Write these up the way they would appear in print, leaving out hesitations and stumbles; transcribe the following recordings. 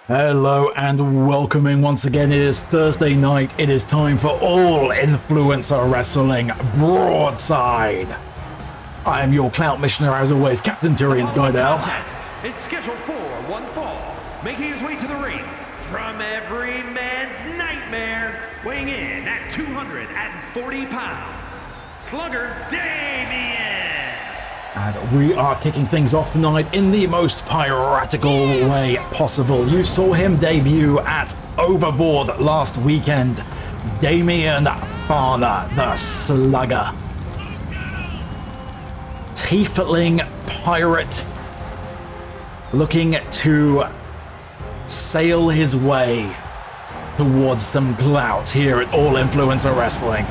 Hello and welcoming once again. It is Thursday night. It is time for All Influencer Wrestling Broadside. I am your clout missioner, as always, Captain Tyrion's Guidel. Is scheduled for one fall, making his way to the ring from every man's nightmare, weighing in at 240 pounds, Slugger Damien. And we are kicking things off tonight in the most piratical way possible. You saw him debut at Overboard last weekend. Damien Farner, the Slugger. Tiefling pirate looking to sail his way towards some clout here at All Influencer Wrestling.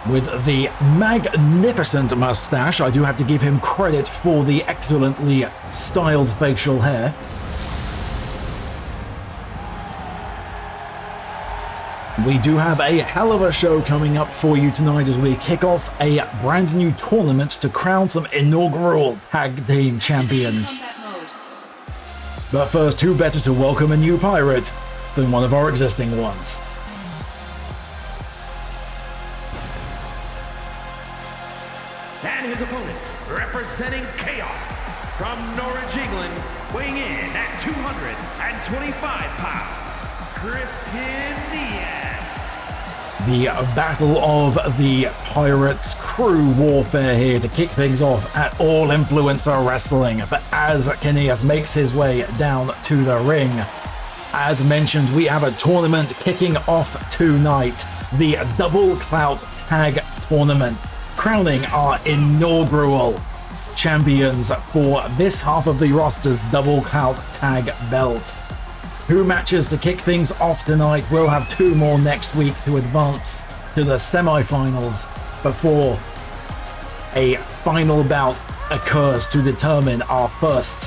With the magnificent mustache, I do have to give him credit for the excellently styled facial hair. We do have a hell of a show coming up for you tonight as we kick off a brand new tournament to crown some inaugural tag team champions. But first, who better to welcome a new pirate than one of our existing ones? And his opponent, representing Chaos from Norwich, England, weighing in at 225 pounds, Christian Diaz. The Battle of the Pirates Crew Warfare here to kick things off at All Influencer Wrestling. But as Cinneas makes his way down to the ring, as mentioned, we have a tournament kicking off tonight, the Double Clout Tag Tournament, crowning our inaugural champions for this half of the roster's Double Clout Tag Belt. 2 matches to kick things off tonight. We'll have 2 more next week to advance to the semi-finals before a final bout occurs to determine our first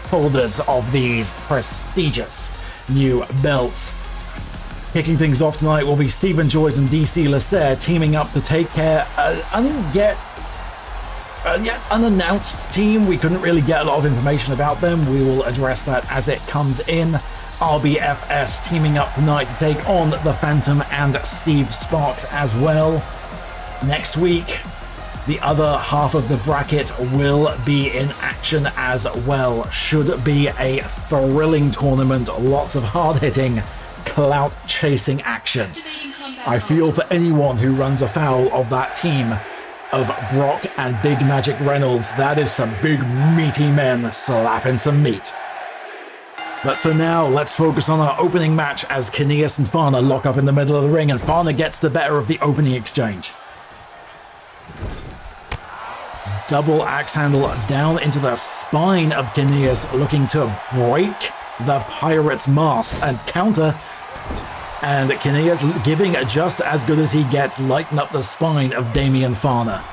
holders of these prestigious new belts. Kicking things off tonight will be Stephen Joyce and DC Lasser teaming up to take care yet unannounced team. We couldn't really get a lot of information about them. We will address that as it comes in. RBFS teaming up tonight to take on the Phantom and Steve Sparks as well. Next week, the other half of the bracket will be in action as well. Should be a thrilling tournament. Lots of hard-hitting, clout-chasing action. I feel for anyone who runs afoul of that team of Brock and Big Magic Reynolds. That is some big meaty men slapping some meat. But for now, let's focus on our opening match as Cinneas and Farner lock up in the middle of the ring, and Farner gets the better of the opening exchange. Double axe handle down into the spine of Cinneas, looking to break the pirate's mast and counter. And Cinneas giving just as good as he gets, lighten up the spine of Damien Farner.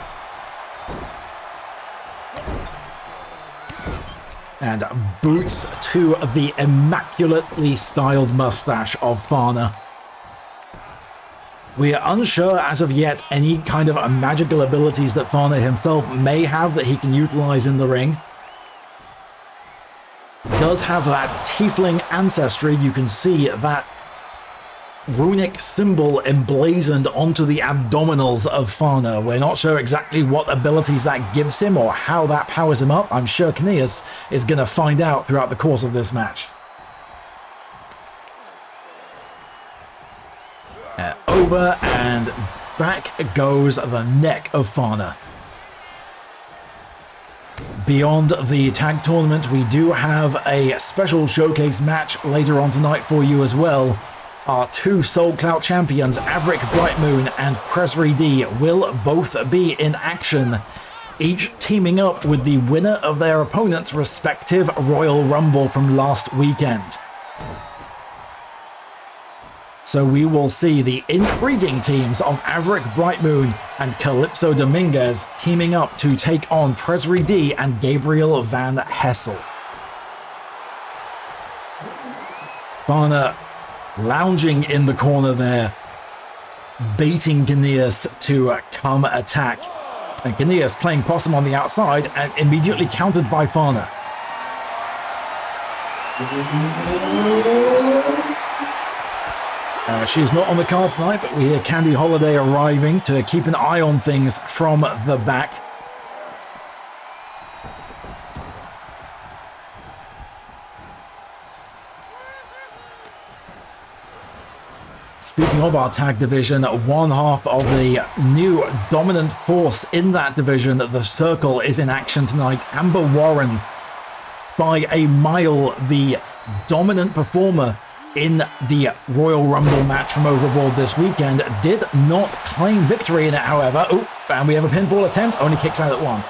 And boots to the immaculately styled mustache of Farner. We are unsure as of yet any kind of magical abilities that Farner himself may have that he can utilize in the ring. Does have that tiefling ancestry. You can see that runic symbol emblazoned onto the abdominals of Farner. We're not sure exactly what abilities that gives him or how that powers him up. I'm sure Cinneas is going to find out throughout the course of this match. Over and back goes the neck of Farner. Beyond the tag tournament, we do have a special showcase match later on tonight for you as well. Our 2 Soul Clout champions, Avric Brightmoon and Presry D, will both be in action, each teaming up with the winner of their opponent's respective Royal Rumble from last weekend. So we will see the intriguing teams of Avric Brightmoon and Calypso Dominguez teaming up to take on Presry D and Gabriel Van Hessel. Farner lounging in the corner there, baiting Cinneas to come attack. And Cinneas playing possum on the outside and immediately countered by Fana. She's not on the card tonight, but we hear Candy Holiday arriving to keep an eye on things from the back. Speaking of our tag division, one half of the new dominant force in that division, the Circle, is in action tonight. Amber Warren, by a mile, the dominant performer in the Royal Rumble match from Overboard this weekend, did not claim victory in it, however. Oh, and we have a pinfall attempt, only kicks out at one.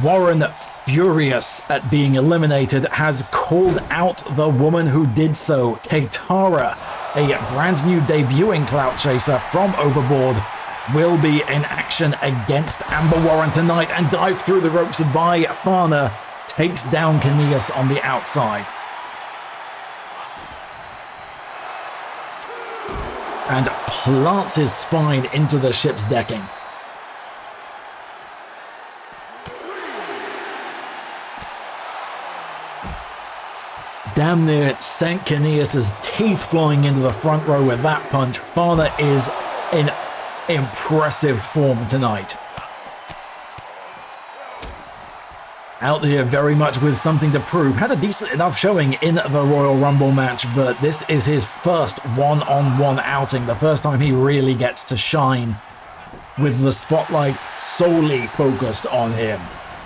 Warren, furious at being eliminated, has called out the woman who did so. Keitara, a brand new debuting clout chaser from Overboard, will be in action against Amber Warren tonight and dive through the ropes by Fana, takes down Cinneas on the outside. And plants his spine into the ship's decking. Damn near sent Cinneas' teeth flying into the front row with that punch. Fana is in impressive form tonight. Out here very much with something to prove. Had a decent enough showing in the Royal Rumble match, but this is his first one-on-one outing. The first time he really gets to shine with the spotlight solely focused on him.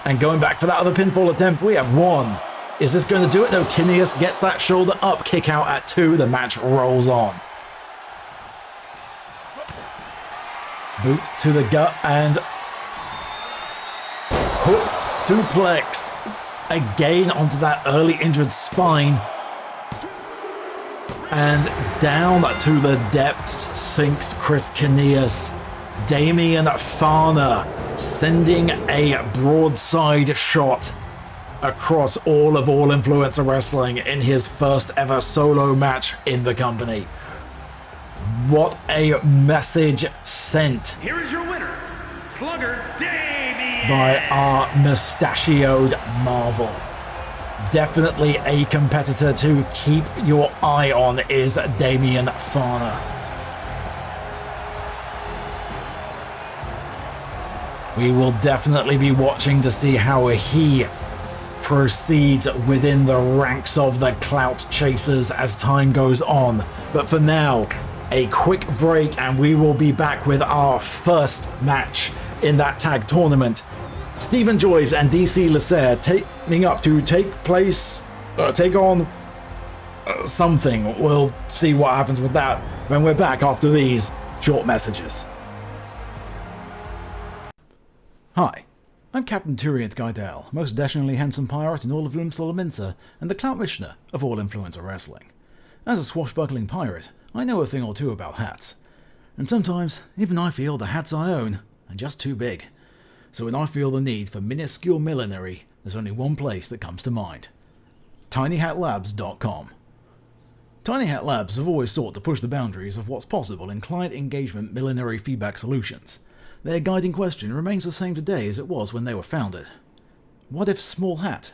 And going back for that other pinfall attempt, we have one. Is this going to do it? No, Cinneas gets that shoulder up, kick out at two. The match rolls on. Boot to the gut and hook suplex again onto that early injured spine. And down to the depths sinks Chris Cinneas. Damian Fana sending a broadside shot across all of All Influencer Wrestling in his first ever solo match in the company. What a message sent. Here is your winner, Slugger Damian, by our mustachioed marvel. Definitely a competitor to keep your eye on is Damian Fana. We will definitely be watching to see how he proceeds within the ranks of the clout chasers as time goes on. But for now, a quick break and we will be back with our first match in that tag tournament. Stephen Joyce and DC Lasser teaming up to take on something. We'll see what happens with that when we're back after these short messages. Hi, I'm Captain Turiant Guidel, most dashingly handsome pirate in all of Limsa and the Clout Missioner of All Influencer Wrestling. As a swashbuckling pirate, I know a thing or two about hats. And sometimes, even I feel the hats I own are just too big. So when I feel the need for minuscule millinery, there's only one place that comes to mind. TinyHatLabs.com. Tiny Hat Labs have always sought to push the boundaries of what's possible in client engagement millinery feedback solutions. Their guiding question remains the same today as it was when they were founded. What if small hat,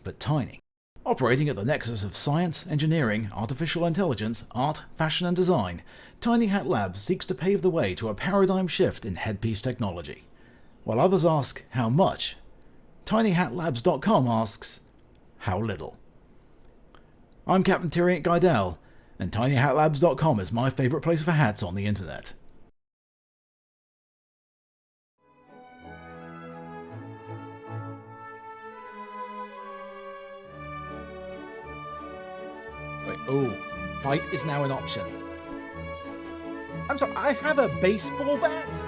but tiny? Operating at the nexus of science, engineering, artificial intelligence, art, fashion and design, Tiny Hat Labs seeks to pave the way to a paradigm shift in headpiece technology. While others ask, how much? TinyHatLabs.com asks, how little? I'm Captain Turiant Guidel, and TinyHatLabs.com is my favourite place for hats on the internet. Wait, oh, fight is now an option. I'm sorry, I have a baseball bat?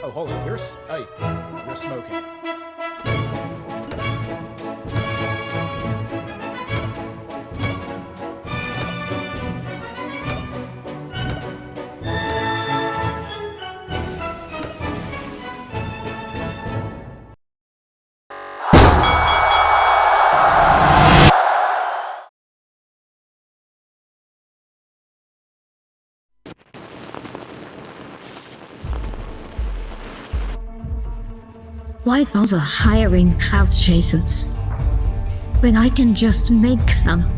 Oh, hold on, you're smoking. Why bother hiring cloud chasers when I can just make them?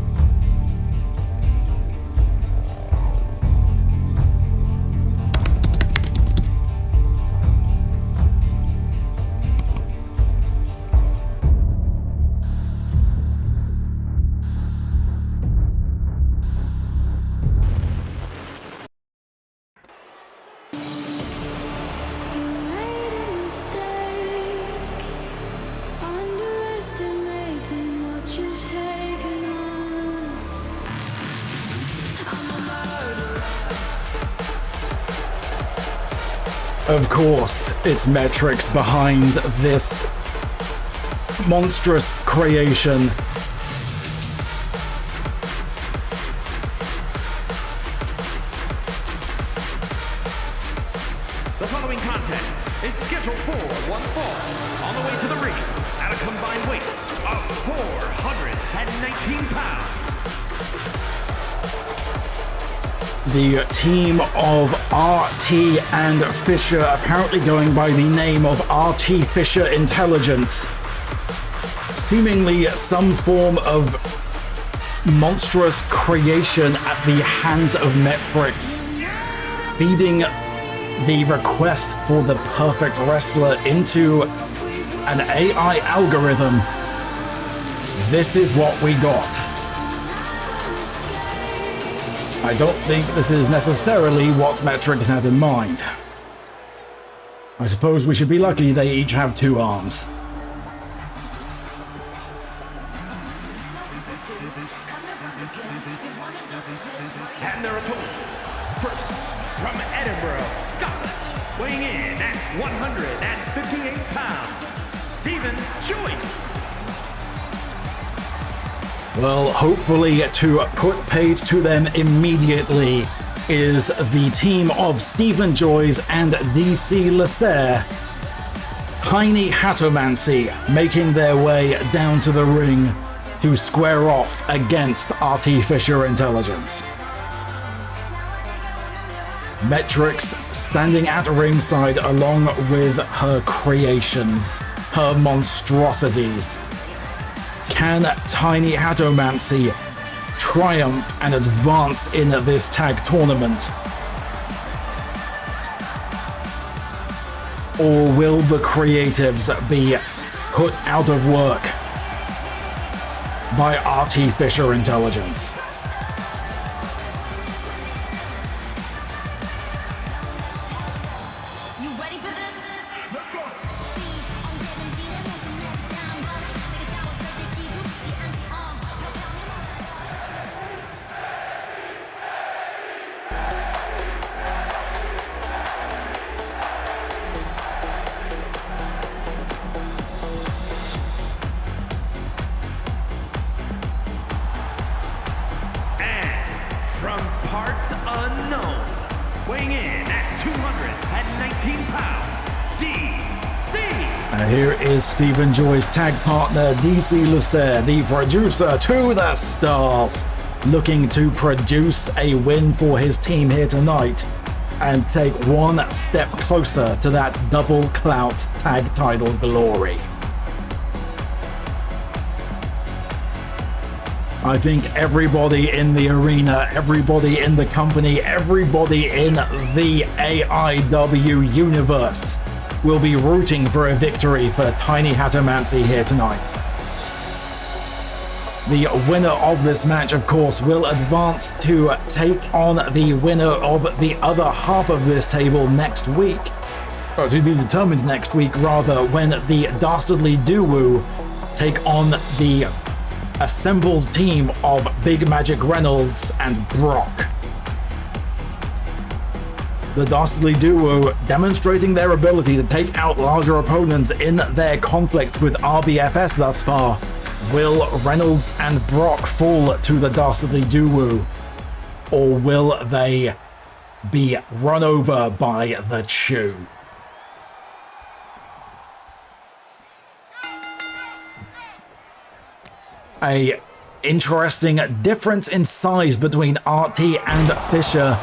Of course, it's NEFFEX behind this monstrous creation. The following contest is scheduled for one fall, on the way to the ring at a combined weight of 419 pounds. The team of RT and Fissure, apparently going by the name of RT Fissure Intelligence, seemingly some form of monstrous creation at the hands of NEFFEX, feeding the request for the perfect wrestler into an AI algorithm. This is what we got. I don't think this is necessarily what NEFFEX had in mind. I suppose we should be lucky they each have 2 arms. And their opponents, first from Edinburgh, Scotland, weighing in at 158 pounds, Stephen Joyce. Well, hopefully to put paid to them immediately is the team of Stephen Joyce and DC Lasser. Tiny Hatomancy making their way down to the ring to square off against RT Fissure Intelligence. NEFFEX standing at ringside along with her creations, her monstrosities. Can Tiny Hatomancy triumph and advance in this tag tournament? Or will the creatives be put out of work by RT Fissure Intelligence? Here is Stephen Joy's tag partner, DC Lasser, the producer to the stars, looking to produce a win for his team here tonight and take one step closer to that double clout tag title glory. I think everybody in the arena, everybody in the company, everybody in the AIW universe will be rooting for a victory for Tiny Hatomancy here tonight. The winner of this match, of course, will advance to take on the winner of the other half of this table next week. Or to be determined next week, rather, when the Dastardly Duo take on the assembled team of Big Magic Reynolds and Brock. The Dastardly Duo demonstrating their ability to take out larger opponents in their conflicts with RBFS thus far. Will Reynolds and Brock fall to the Dastardly Duo, or will they be run over by the Chew? A interesting difference in size between RT and Fissure.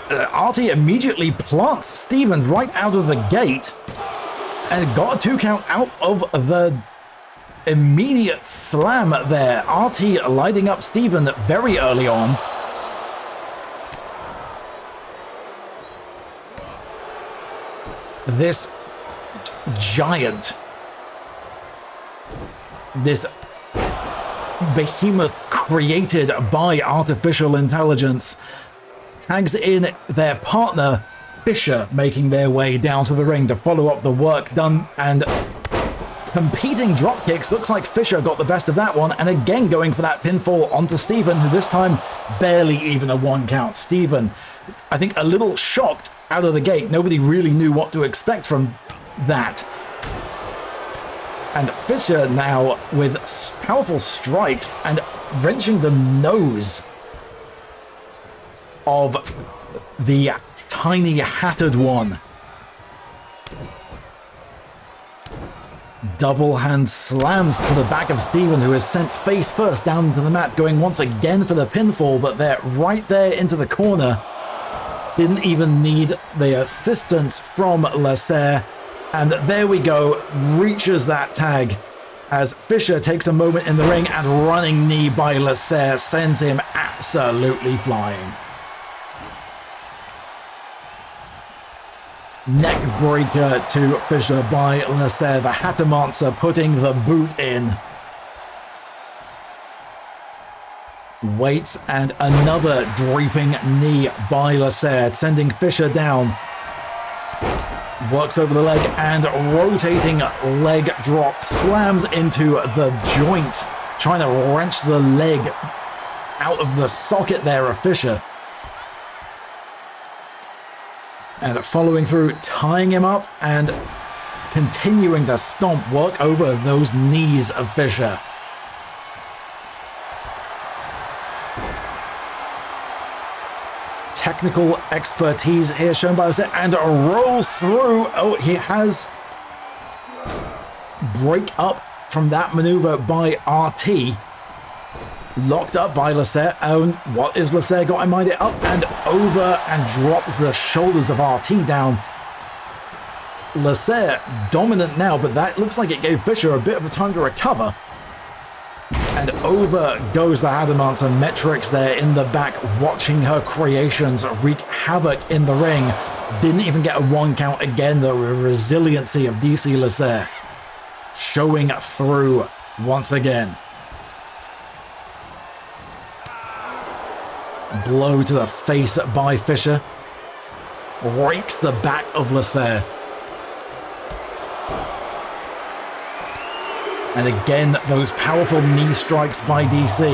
RT immediately plants Steven right out of the gate and got a 2 count out of the immediate slam there. RT lighting up Steven very early on. This giant, this behemoth created by artificial intelligence, tags in their partner Fissure, making their way down to the ring to follow up the work done, and competing drop kicks. Looks like Fissure got the best of that one, and again going for that pinfall onto Steven, who this time barely even a 1 count. Steven, I think, a little shocked out of the gate. Nobody really knew what to expect from that. And Fissure now with powerful strikes and wrenching the nose of the tiny hatted one. Double hand slams to the back of Steven, who is sent face first down to the mat, going once again for the pinfall, but they're right there into the corner. Didn't even need the assistance from Lasser. And there we go, reaches that tag as Fissure takes a moment in the ring, and running knee by Lasser sends him absolutely flying. Neck breaker to Fissure by Lasser, the Hatamancer putting the boot in. Waits, and another draping knee by Lasser, sending Fissure down. Works over the leg, and rotating leg drop slams into the joint, trying to wrench the leg out of the socket there of Fissure. And following through, tying him up and continuing to stomp, work over those knees of Fissure. Technical expertise here shown by Lasser, and rolls through. Oh, he has break up from that maneuver by RT. Locked up by Lasser. And what is Lasser got in mind? It up and over, and drops the shoulders of RT down. Lasser dominant now, but that looks like it gave Fissure a bit of a time to recover. And over goes the Hatamancer. Metrics there in the back, watching her creations wreak havoc in the ring. Didn't even get a 1 count again. The resiliency of DC Lasser showing through once again. Blow to the face by Fissure. Rakes the back of Lasser. And again, those powerful knee strikes by DC.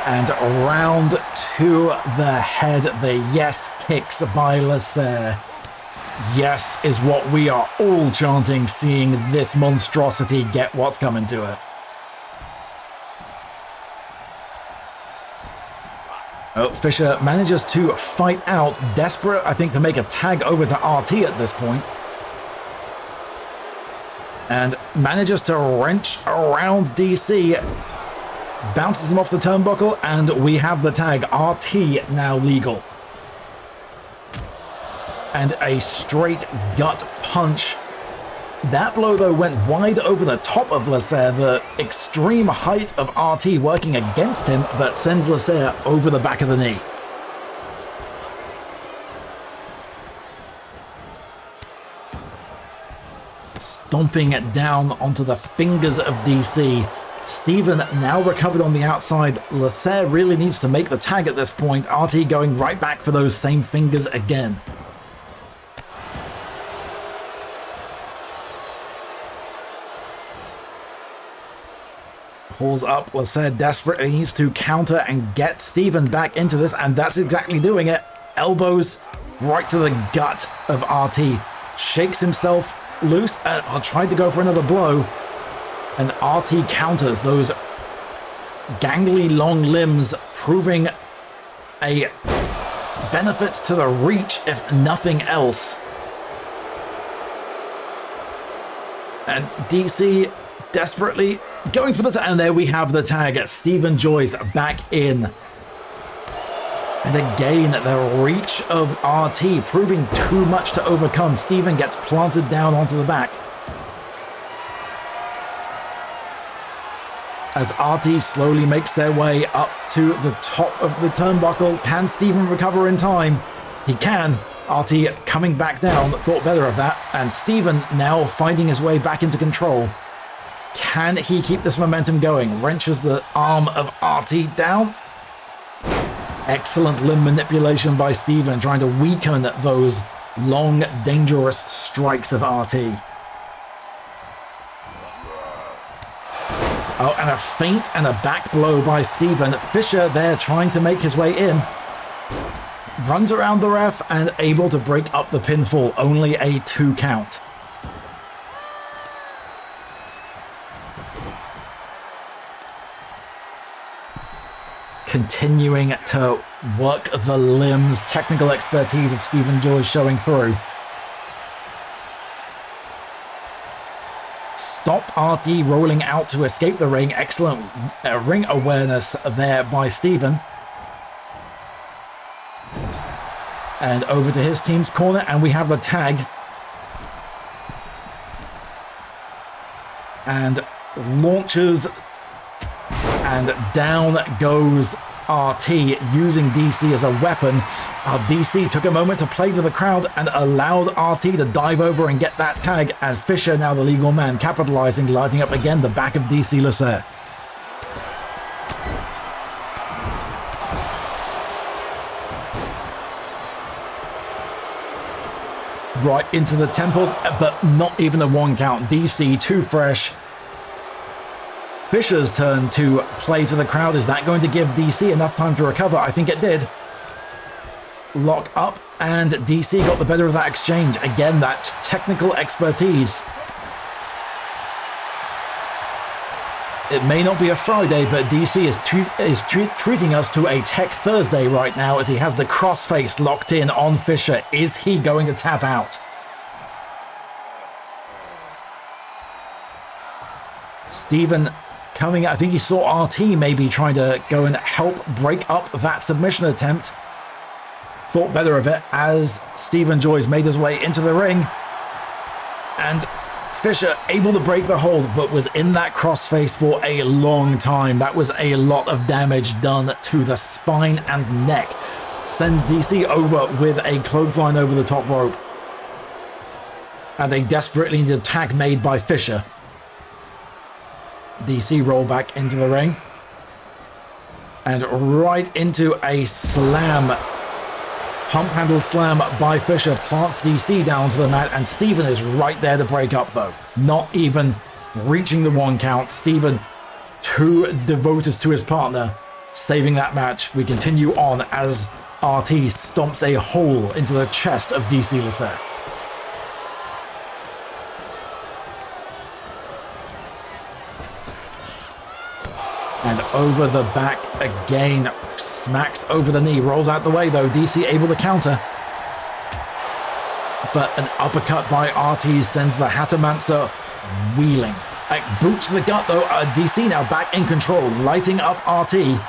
And round to the head, the yes kicks by Lasser. Yes is what we are all chanting, seeing this monstrosity get what's coming to it. Oh, Fissure manages to fight out, desperate, I think, to make a tag over to RT at this point. And manages to wrench around DC. Bounces him off the turnbuckle, and we have the tag. RT now legal. And a straight gut punch. That blow, though, went wide over the top of Lasser. The extreme height of RT working against him, but sends Lasser over the back of the knee. Stomping it down onto the fingers of DC. Steven now recovered on the outside. Lasser really needs to make the tag at this point. RT going right back for those same fingers again. Pulls up, Lasser desperately needs to counter and get Steven back into this, and that's exactly doing it. Elbows right to the gut of RT. Shakes himself loose and tried to go for another blow. And RT counters those gangly long limbs, proving a benefit to the reach, if nothing else. And DC desperately going for the tag, and there we have the tag. Stephen Joyce back in. And again, the reach of RT proving too much to overcome. Stephen gets planted down onto the back. As RT slowly makes their way up to the top of the turnbuckle. Can Stephen recover in time? He can. RT coming back down, thought better of that. And Stephen now finding his way back into control. Can he keep this momentum going? Wrenches the arm of RT down. Excellent limb manipulation by Stephen, trying to weaken those long, dangerous strikes of RT. Oh, and a feint and a back blow by Stephen. Fissure there trying to make his way in. Runs around the ref and able to break up the pinfall. Only a 2 count. Continuing to work the limbs. Technical expertise of Stephen Joyce showing through. Stopped RT rolling out to escape the ring. Excellent ring awareness there by Stephen. And over to his team's corner, and we have the tag. And launches, and down goes RT using DC as a weapon. DC took a moment to play to the crowd and allowed RT to dive over and get that tag, and Fissure, now the legal man, capitalizing, lighting up again the back of DC Lasser. Right into the temples, but not even a 1 count. DC too fresh. Fissure's turn to play to the crowd. Is that going to give DC enough time to recover? I think it did. Lock up, and DC got the better of that exchange. Again, that technical expertise. It may not be a Friday, but DC is treating us to a Tech Thursday right now as he has the crossface locked in on Fissure. Is he going to tap out? Stephen coming, I think he saw RT maybe trying to go and help break up that submission attempt. Thought better of it as Stephen Joyce made his way into the ring. And Fissure able to break the hold, but was in that crossface for a long time. That was a lot of damage done to the spine and neck. Sends DC over with a clothesline over the top rope. And a desperately needed tag made by Fissure. DC roll back into the ring. And right into a slam. Pump handle slam by Fissure plants DC down to the mat, and Stephen is right there to break up though. Not even reaching the 1 count. Stephen too devoted to his partner, saving that match. We continue on as RT stomps a hole into the chest of DC Lasser. And over the back again, smacks over the knee, rolls out the way though. DC able to counter. But an uppercut by RT sends the Hatamansa wheeling. Boots to the gut though. DC now back in control, lighting up RT.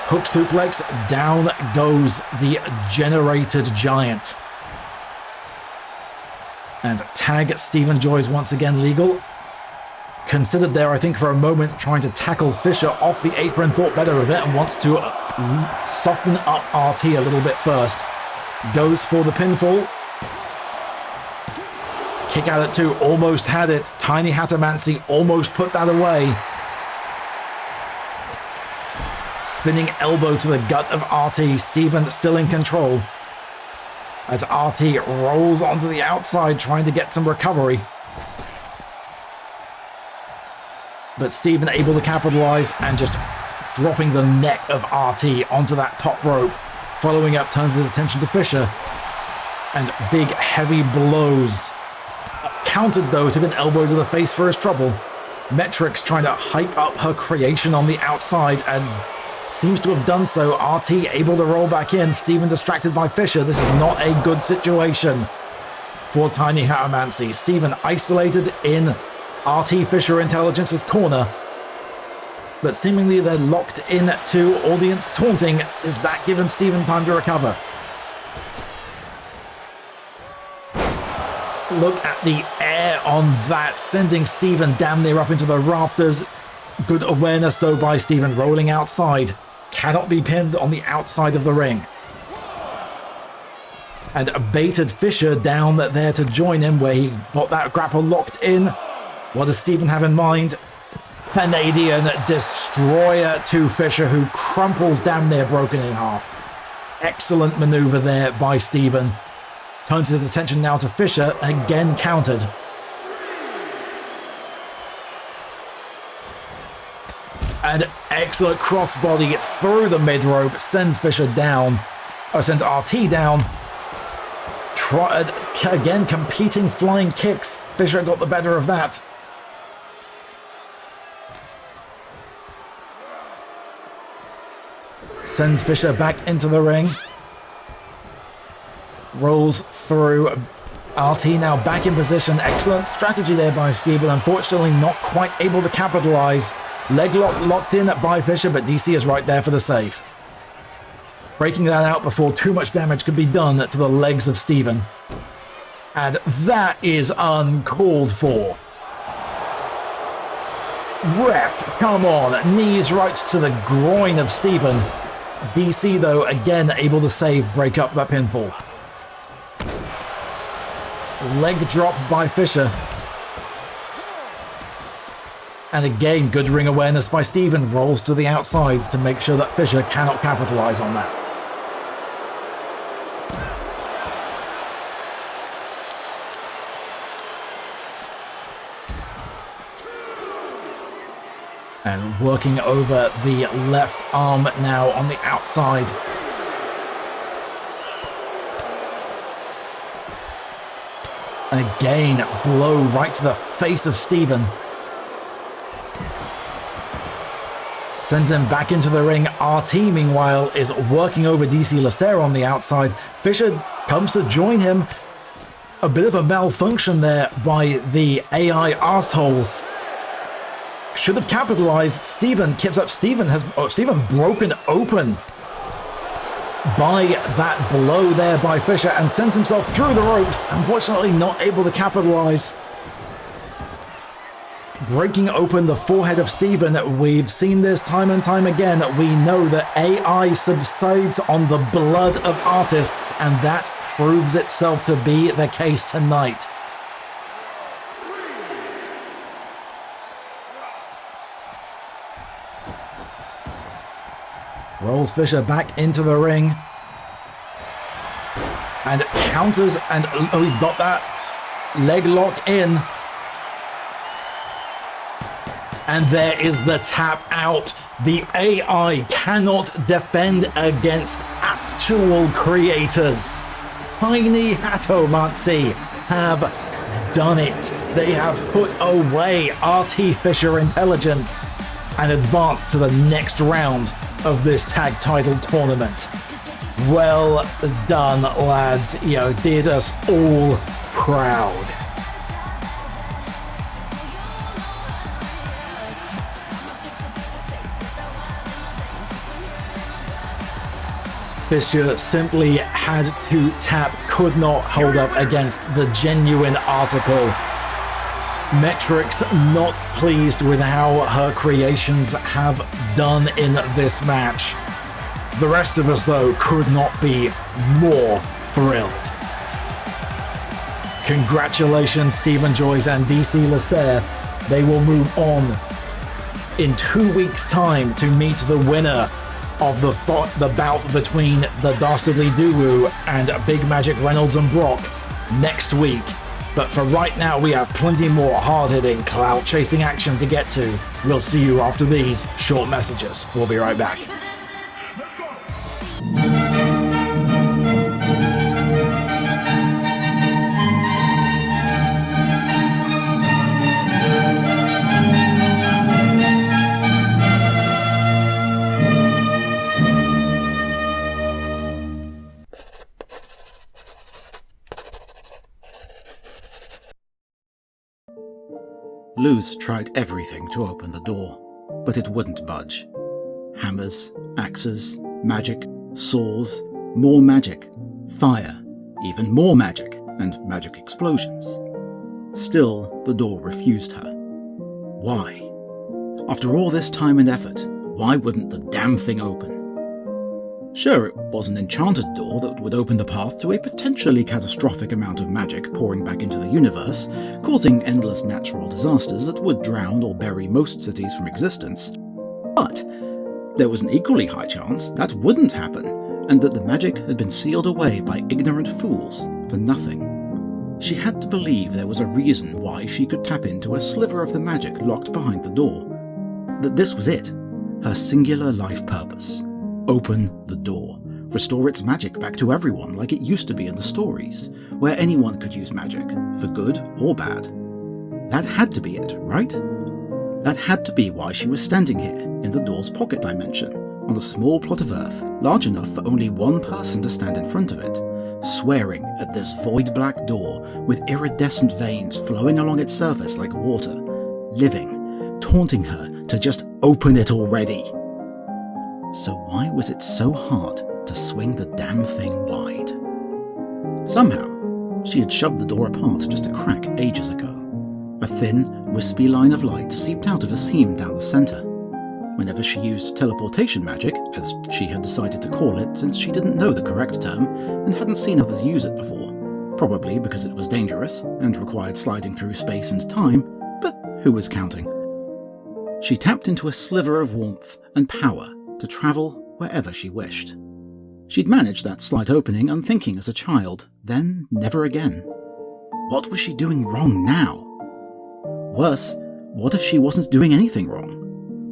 Hook suplex, down goes the generated giant. And tag Stephen Joyce once again legal. Considered there, I think, for a moment, trying to tackle Fissure off the apron, thought better of it, and wants to soften up RT a little bit first. Goes for the pinfall. Kick out at 2, almost had it. Tiny Hatamansi almost put that away. Spinning elbow to the gut of RT. Stephen still in control. As RT rolls onto the outside, trying to get some recovery. But Stephen able to capitalize and just dropping the neck of RT onto that top rope. Following up, turns his attention to Fissure. And big, heavy blows. Countered, though, took an elbow to the face for his trouble. Metrix trying to hype up her creation on the outside and seems to have done so. RT able to roll back in. Stephen distracted by Fissure. This is not a good situation. for Tiny Hatamansi. Steven isolated in RT Fissure Intelligence's corner, but seemingly they're locked in to audience taunting. Is that given Steven time to recover? Look at the air on that, sending Steven damn near up into the rafters. Good awareness though by Steven, rolling outside. Cannot be pinned on the outside of the ring. And baited Fissure down there to join him, where he got that grapple locked in. What does Steven have in mind? Canadian destroyer to Fissure, who crumples damn near broken in half. Excellent maneuver there by Steven. Turns his attention now to Fissure, again countered. And excellent crossbody through the mid rope, sends Fissure down, or sends RT down. Again, competing flying kicks. Fissure got the better of that. Sends Fissure back into the ring. Rolls through. RT now back in position. Excellent strategy there by Steven. Unfortunately, not quite able to capitalize. Leg lock locked in by Fissure, but DC is right there for the save. Breaking that out before too much damage could be done to the legs of Steven. And that is uncalled for. Ref, come on. Knees right to the groin of Steven. DC, though, again able to save, break up that pinfall. Leg drop by Fissure. And again, good ring awareness by Steven. Rolls to the outside to make sure that Fissure cannot capitalize on that. And working over the left arm now on the outside. And again, blow right to the face of Steven. Sends him back into the ring. RT, meanwhile, is working over DC Lacer on the outside. Fissure comes to join him. A bit of a malfunction there by the AI arseholes. Should have capitalized. Steven keeps up. Steven broken open by that blow there by Fissure and sends himself through the ropes. Unfortunately, not able to capitalize. Breaking open the forehead of Steven. We've seen this time and time again. We know that AI subsides on the blood of artists, and that proves itself to be the case tonight. Rolls Fissure back into the ring. And counters, and oh, he's got that leg lock in. And there is the tap out. The AI cannot defend against actual creators. Tiny Hatamansi have done it. They have put away RT Fissure Intelligence and advanced to the next round of this tag title tournament. Well done, lads. You did us all proud. Fissure simply had to tap, could not hold up against the genuine article. Metrics not pleased with how her creations have done in this match. The rest of us, though, could not be more thrilled. Congratulations, Stephen Joyce and DC Lacer. They will move on in 2 weeks' time to meet the winner of the bout between the Dastardly Duo and Big Magic Reynolds and Brock next week. But for right now, we have plenty more hard-hitting, clout-chasing action to get to. We'll see you after these short messages. We'll be right back. Luz tried everything to open the door, but it wouldn't budge. Hammers, axes, magic, saws, more magic, fire, even more magic, and magic explosions. Still, the door refused her. Why? After all this time and effort, why wouldn't the damn thing open? Sure, it was an enchanted door that would open the path to a potentially catastrophic amount of magic pouring back into the universe, causing endless natural disasters that would drown or bury most cities from existence. But there was an equally high chance that wouldn't happen, and that the magic had been sealed away by ignorant fools for nothing. She had to believe there was a reason why she could tap into a sliver of the magic locked behind the door. That this was it, her singular life purpose. Open the door, restore its magic back to everyone like it used to be in the stories, where anyone could use magic, for good or bad. That had to be it, right? That had to be why she was standing here, in the door's pocket dimension, on a small plot of Earth, large enough for only one person to stand in front of it, swearing at this void-black door with iridescent veins flowing along its surface like water, living, taunting her to just open it already. So why was it so hard to swing the damn thing wide? Somehow, she had shoved the door apart just a crack ages ago. A thin, wispy line of light seeped out of a seam down the centre. Whenever she used teleportation magic, as she had decided to call it since she didn't know the correct term and hadn't seen others use it before, probably because it was dangerous and required sliding through space and time, but who was counting? She tapped into a sliver of warmth and power to travel wherever she wished. She'd managed that slight opening unthinking as a child, then never again. What was she doing wrong now? Worse, what if she wasn't doing anything wrong?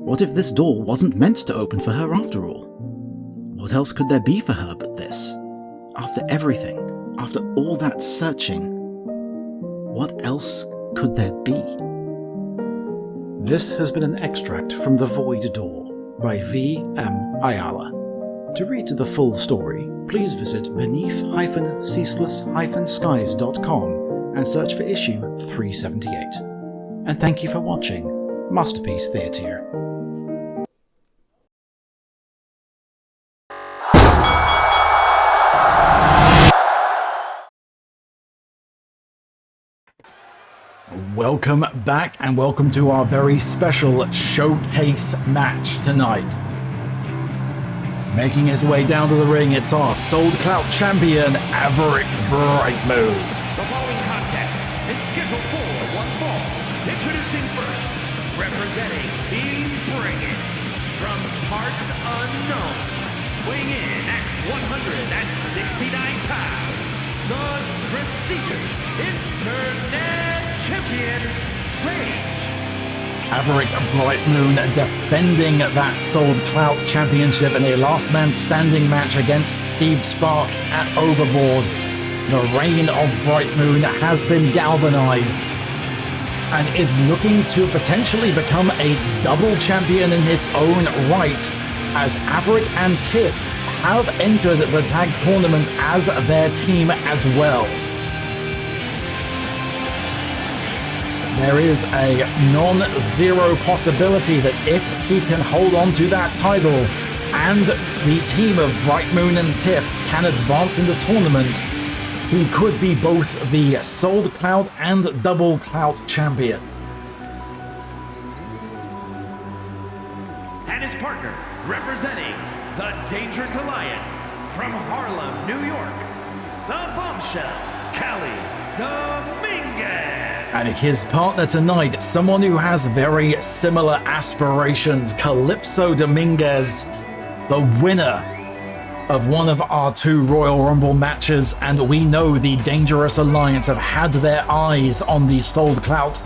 What if this door wasn't meant to open for her after all? What else could there be for her but this? After everything, after all that searching, what else could there be? This has been an extract from The Void Door by V.M. Ayala. To read the full story, please visit beneath-ceaseless-skies.com and search for issue 378. And thank you for watching Masterpiece Theatre. Welcome back and welcome to our very special showcase match tonight. Making his way down to the ring, it's our Sold Clout champion, Avric Brightmoon. The following contest is scheduled for one fall. Introducing first, representing Team Bring It, from parts unknown, weighing in at 169 pounds, the prestigious Internet Champion, Rage. Avric Brightmoon defending that Sold Clout championship in a last man standing match against Steve Sparks at Overboard. The reign of Brightmoon has been galvanized and is looking to potentially become a double champion in his own right, as Avric and Tiff have entered the tag tournament as their team as well. There is a non-zero possibility that if he can hold on to that title and the team of Brightmoon and Tiff can advance in the tournament, he could be both the Sold Clout and Double Clout champion. And his partner, representing the Dangerous Alliance from Harlem, New York, the bombshell, Dominguez. And his partner tonight, someone who has very similar aspirations, Calypso Dominguez, the winner of one of our two Royal Rumble matches, and we know the Dangerous Alliance have had their eyes on the Sold Clout,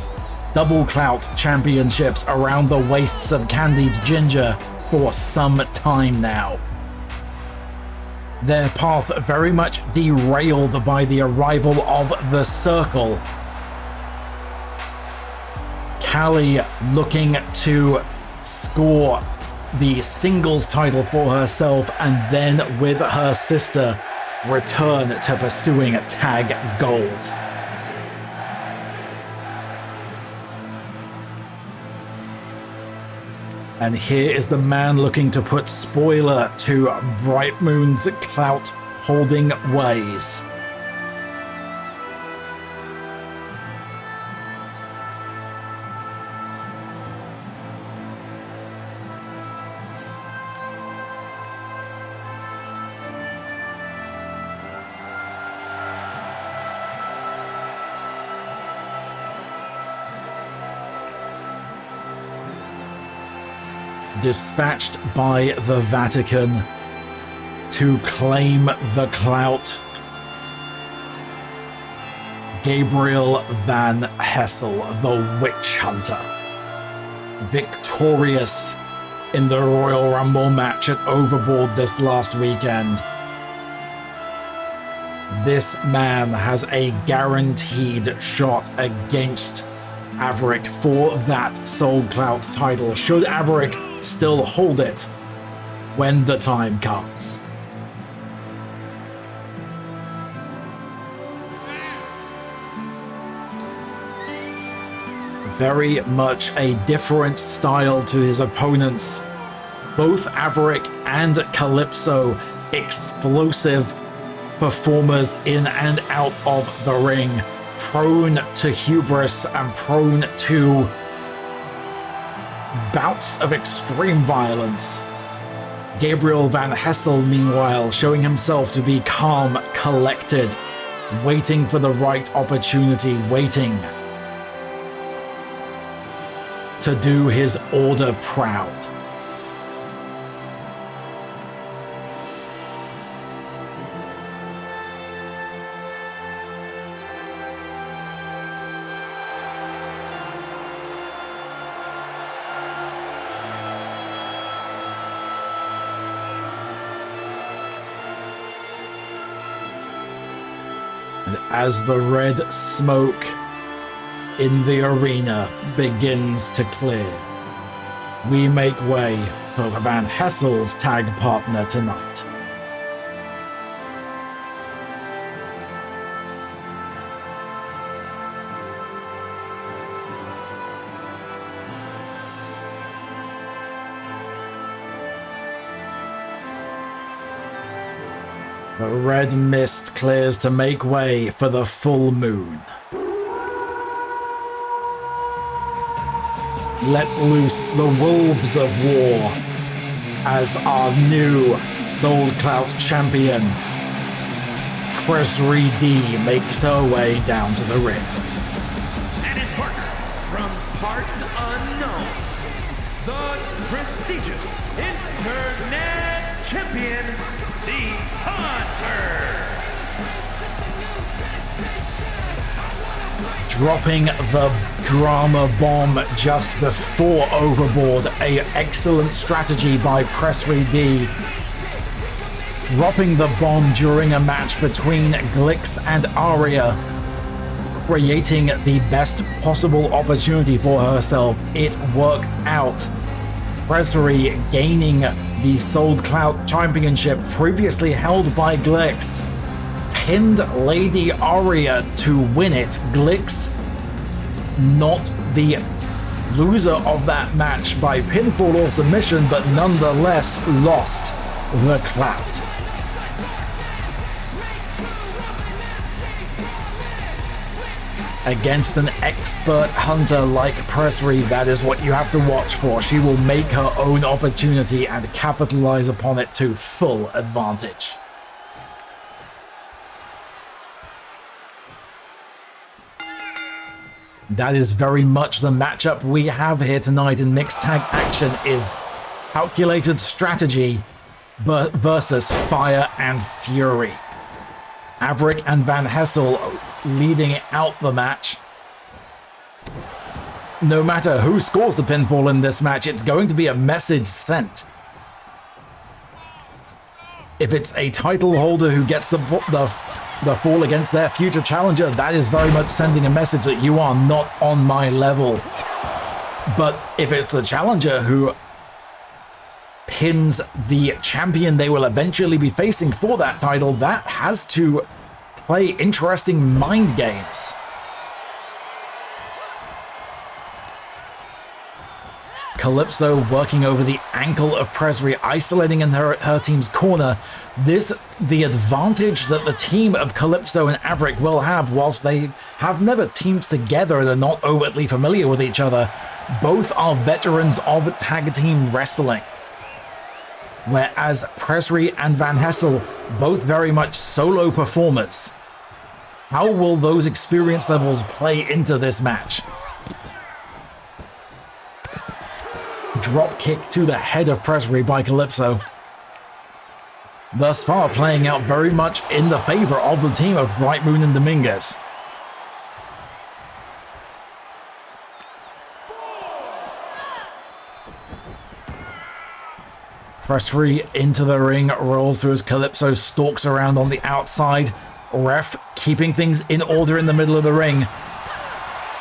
Double Clout championships around the waists of Candied Ginger for some time now. Their path very much derailed by the arrival of the Circle. Callie looking to score the singles title for herself and then with her sister return to pursuing tag gold. And here is the man looking to put spoiler to Brightmoon's clout-holding ways. Dispatched by the Vatican to claim the clout, Gabriel Van Hessel, the Witch Hunter, victorious in the Royal Rumble match at Overboard this last weekend. This man has a guaranteed shot against Avric for that Soul Clout title, should Avric still hold it when the time comes. Very much a different style to his opponents. Both Avric and Calypso explosive performers in and out of the ring, prone to hubris and prone to bouts of extreme violence. Gabriel Van Hessel, meanwhile, showing himself to be calm, collected, waiting for the right opportunity, waiting to do his order proud. And as the red smoke in the arena begins to clear, we make way for Van Hessel's tag partner tonight. The red mist clears to make way for the full moon. Let loose the wolves of war as our new Soul Clout champion, Presri D, makes her way down to the ring. And his partner from parts unknown, the prestigious Internet Champion, the Hunter. Dropping the drama bomb just before Overboard, a excellent strategy by Presri D. Dropping the bomb during a match between Glix and Aria, creating the best possible opportunity for herself. It worked out. Presri gaining the Soul Clout Championship previously held by Glix. Pinned Lady Aria to win it. Glix, not the loser of that match by pinfall or submission, but nonetheless lost the clout. Against an expert hunter like Presri, that is what you have to watch for. She will make her own opportunity and capitalize upon it to full advantage. That is very much the matchup we have here tonight in mixed tag action, is calculated strategy versus fire and fury. Avric and Van Hessel leading out the match. No matter who scores the pinfall in this match, it's going to be a message sent. If it's a title holder who gets the fall against their future challenger, that is very much sending a message that you are not on my level. But if it's the challenger who pins the champion they will eventually be facing for that title, that has to play interesting mind games. Calypso working over the ankle of Presri, isolating in her team's corner. The advantage that the team of Calypso and Avric will have, whilst they have never teamed together and are not overtly familiar with each other, both are veterans of tag team wrestling. Whereas Presri and Van Hessel, both very much solo performers. How will those experience levels play into this match? Drop kick to the head of Presri by Calypso. Thus far playing out very much in the favor of the team of Brightmoon and Dominguez. Presri into the ring, rolls through as Calypso stalks around on the outside. Ref keeping things in order in the middle of the ring.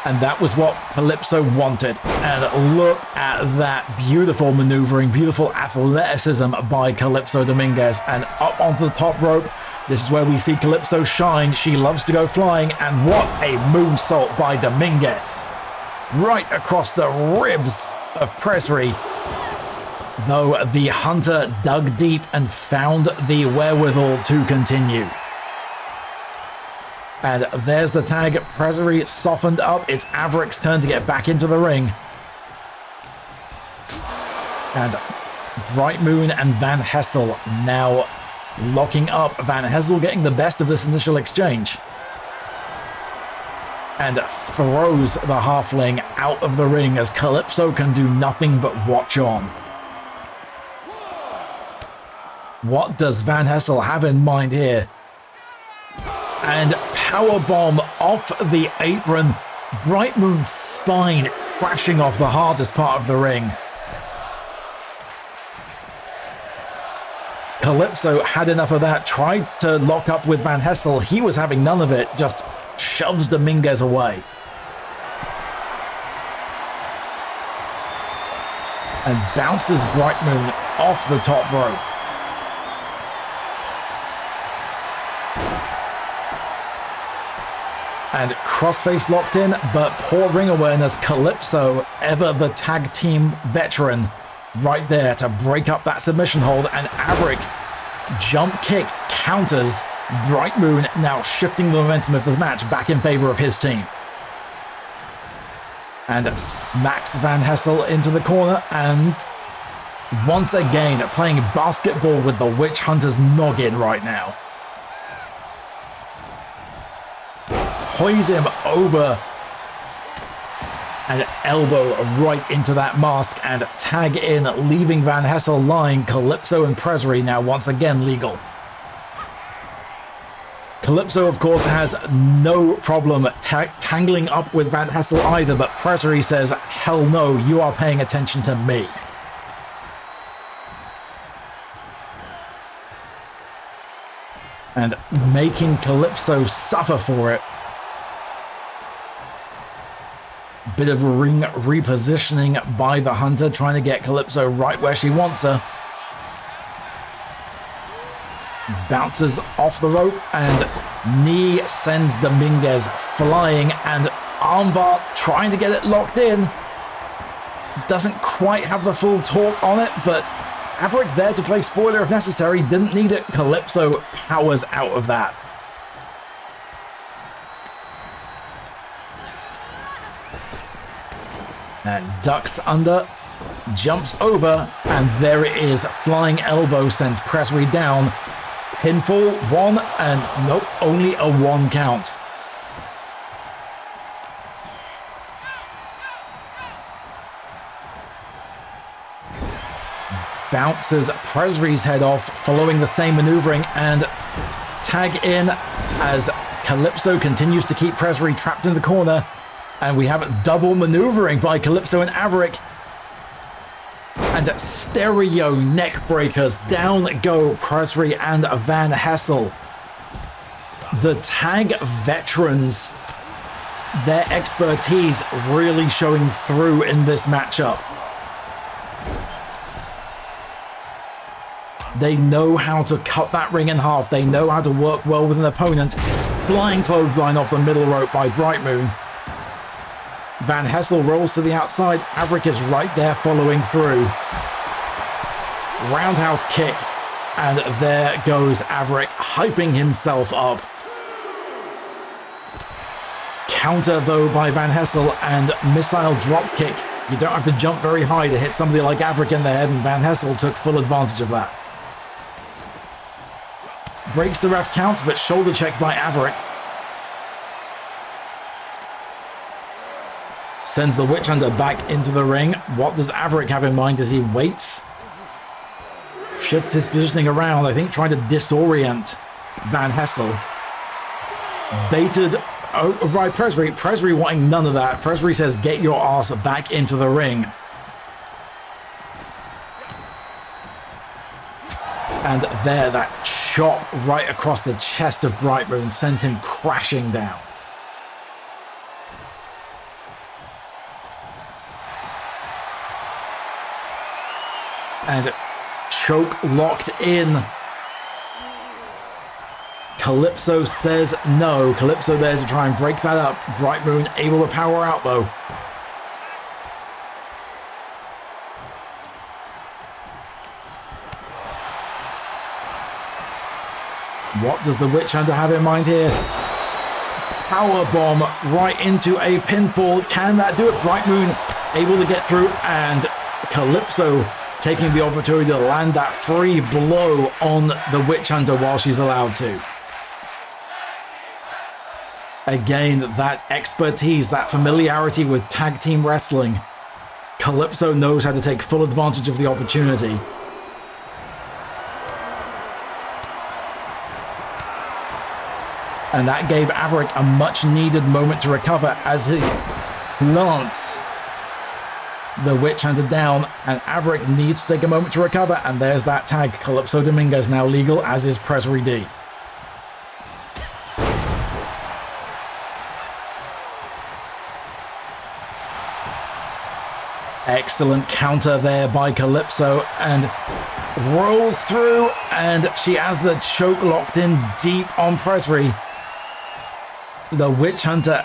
And that was what Calypso wanted. And look at that beautiful maneuvering, beautiful athleticism by Calypso Dominguez. And up onto the top rope. This is where we see Calypso shine. She loves to go flying. And what a moonsault by Dominguez. Right across the ribs of Presri. Though the Hunter dug deep and found the wherewithal to continue. And there's the tag. Presri softened up. It's Avric's turn to get back into the ring. And Brightmoon and Van Hessel now locking up. Van Hessel getting the best of this initial exchange. And throws the halfling out of the ring as Calypso can do nothing but watch on. What does Van Hessel have in mind here? And powerbomb off the apron. Brightmoon's spine crashing off the hardest part of the ring. Calypso had enough of that, tried to lock up with Van Hessel. He was having none of it, just shoves Dominguez away. And bounces Brightmoon off the top rope. And crossface locked in, but poor ring awareness. Calypso, ever the tag team veteran, right there to break up that submission hold. And Avric, jump kick, counters. Brightmoon now shifting the momentum of the match back in favor of his team. And smacks Van Hessel into the corner. And once again, playing basketball with the Witch Hunter's noggin right now. Hoys him over. And elbow right into that mask and tag in, leaving Van Hessel lying. Calypso and Presri now once again legal. Calypso, of course, has no problem tangling up with Van Hessel either, but Presri says, hell no, you are paying attention to me. And making Calypso suffer for it. Bit of ring repositioning by the Hunter, trying to get Calypso right where she wants her. Bounces off the rope and knee sends Dominguez flying, and armbar trying to get it locked in. Doesn't quite have the full torque on it, but Avric there to play spoiler if necessary. Didn't need it. Calypso powers out of that. And ducks under, jumps over, and there it is. Flying elbow sends Presri down. Pinfall, one, and nope, only a one count. Bounces Presri's head off, following the same maneuvering, and tag in as Calypso continues to keep Presri trapped in the corner. And we have double maneuvering by Calypso and Avric. And stereo neck breakers. Down go Presri and Van Hessel. The tag veterans, their expertise really showing through in this matchup. They know how to cut that ring in half. They know how to work well with an opponent. Flying clothesline off the middle rope by Brightmoon. Van Hessel rolls to the outside. Avric is right there following through. Roundhouse kick. And there goes Avric, hyping himself up. Counter, though, by Van Hessel, and missile drop kick. You don't have to jump very high to hit somebody like Avric in the head, and Van Hessel took full advantage of that. Breaks the ref count, but shoulder check by Avric. Sends the Witch Hunter back into the ring. What does Avric have in mind as he waits? Shifts his positioning around, I think trying to disorient Van Hessel. Baited by Presbury. Presbury wanting none of that. Presbury says, get your ass back into the ring. And there, that chop right across the chest of Brightmoon sends him crashing down. And choke locked in. Calypso says no. Calypso there to try and break that up. Brightmoon able to power out though. What does the Witch Hunter have in mind here? Power bomb right into a pinfall. Can that do it? Brightmoon able to get through, and Calypso taking the opportunity to land that free blow on the Witch Hunter while she's allowed to. Again, that expertise, that familiarity with tag team wrestling. Calypso knows how to take full advantage of the opportunity. And that gave Avric a much needed moment to recover as he plants the Witch Hunter down, and Avric needs to take a moment to recover, and there's that tag. Calypso Dominguez now legal, as is Presbury D. Excellent counter there by Calypso, and rolls through, and she has the choke locked in deep on Presbury. The Witch Hunter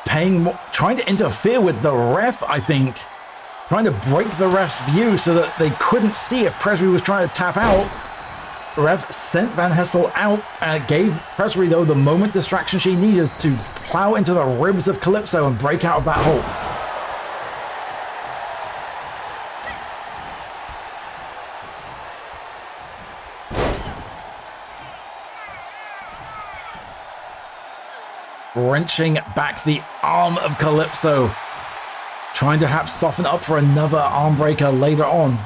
trying to interfere with the ref, I think. Trying to break the ref's view so that they couldn't see if Presbury was trying to tap out. The ref sent Van Hessel out and gave Presbury, though, the moment distraction she needed to plow into the ribs of Calypso and break out of that hold. Wrenching back the arm of Calypso, trying to perhaps soften up for another arm breaker later on.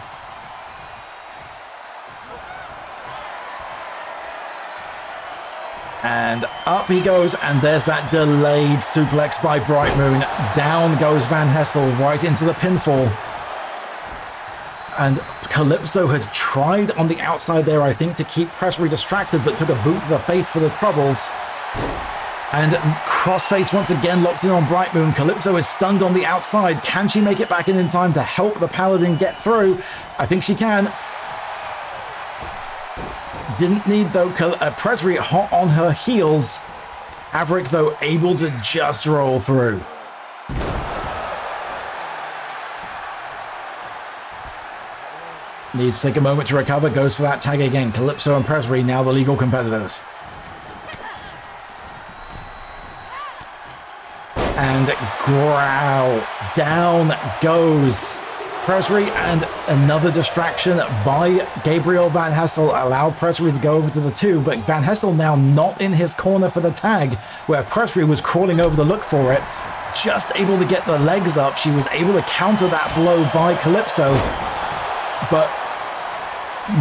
And up he goes, and there's that delayed suplex by Brightmoon. Down goes Van Hessel right into the pinfall. And Calypso had tried on the outside there, I think, to keep Presbury distracted, but took a boot to the face for the troubles. And crossface once again locked in on Brightmoon. Calypso is stunned on the outside. Can she make it back in time to help the Paladin get through? I think she can. Didn't need, though. Presbury hot on her heels. Avric, though, able to just roll through. Needs to take a moment to recover. Goes for that tag again. Calypso and Presbury now the legal competitors. And growl. Down goes Presbury, and another distraction by Gabriel Van Hessel allowed Presbury to go over to the 2, but Van Hessel now not in his corner for the tag, where Presbury was crawling over to look for it. Just able to get the legs up. She was able to counter that blow by Calypso, but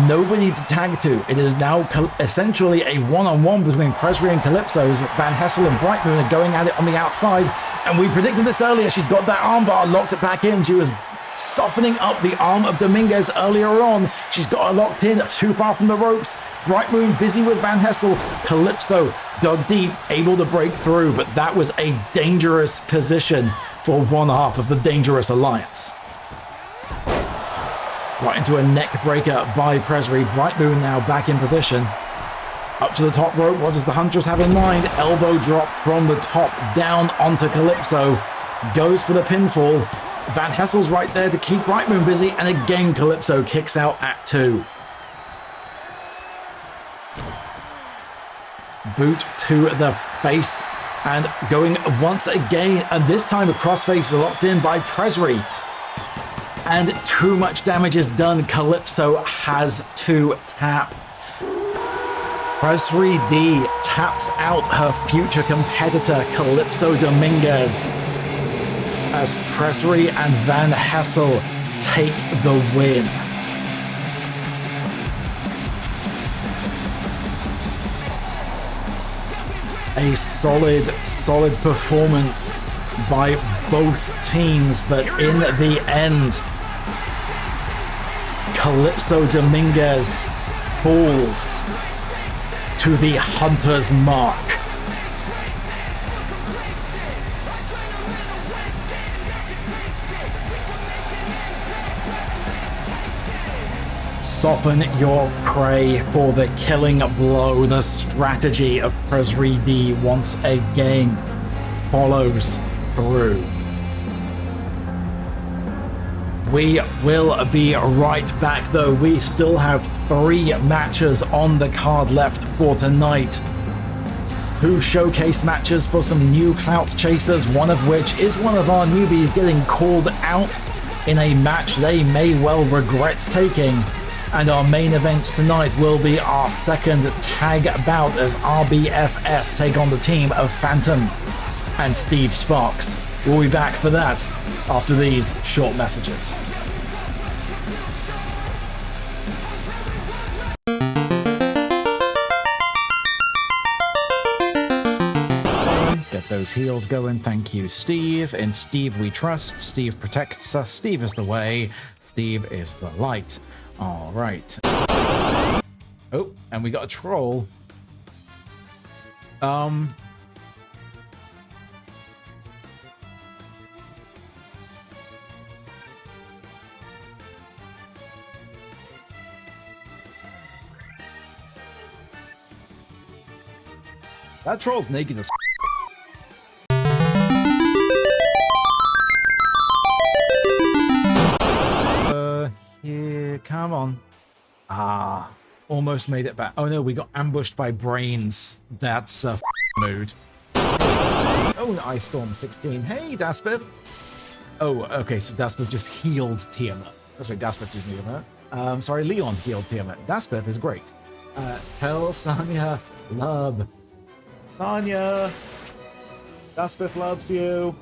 nobody to tag to. It is now essentially a one-on-one between Presbury and Calypso. Van Hessel and Brightmoon are going at it on the outside, and we predicted this earlier. She's got that armbar, locked it back in. She was softening up the arm of Dominguez earlier on. She's got her locked in, too far from the ropes. Brightmoon busy with Van Hessel. Calypso dug deep, able to break through, but that was a dangerous position for one half of the Dangerous Alliance. Right into a neck breaker by Presbury. Brightmoon now back in position. Up to the top rope. What does the Huntress have in mind? Elbow drop from the top down onto Calypso. goes for the pinfall. Van Hessel's right there to keep Brightmoon busy, and again Calypso kicks out at 2. Boot to the face, and going once again, and this time a crossface locked in by Presri. And too much damage is done. Calypso has to tap. Presri D taps out her future competitor, Calypso Dominguez, as Presri and Van Hessel take the win. A solid performance by both teams, but in the end, Calypso Dominguez falls to the Hunter's Mark. Soften your prey for the killing blow. The strategy of Presri D once again follows through. We will be right back though. We still have 3 matches on the card left for tonight. 2 showcase matches for some new clout chasers, one of which is one of our newbies getting called out in a match they may well regret taking. And our main event tonight will be our second tag bout as RBFS take on the team of Phantom and Steve Sparks. We'll be back for that after these short messages. Get those heels going. Thank you, Steve. In Steve we trust. Steve protects us. Steve is the way. Steve is the light. All right. Oh, and we got a troll. That troll's naked as here, come on. Ah, almost made it back. Oh no, we got ambushed by brains. That's a mood. Oh, Ice Storm 16. Hey, Daspiv. Oh, okay, so Daspiv just healed Tiamat. Oh, sorry, Daspiv just healed her. Sorry, Leon healed Tiamat. Daspiv is great. Tell Sonya love. Sonya, Daspiv loves you.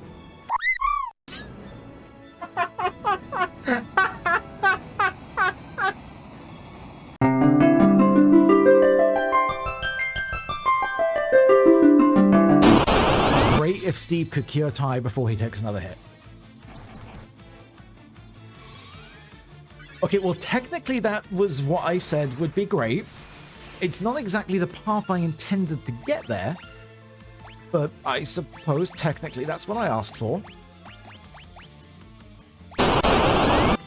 Great if Steve could cure Ty before he takes another hit. Okay, well, technically that was what I said would be great. It's not exactly the path I intended to get there, but I suppose technically that's what I asked for.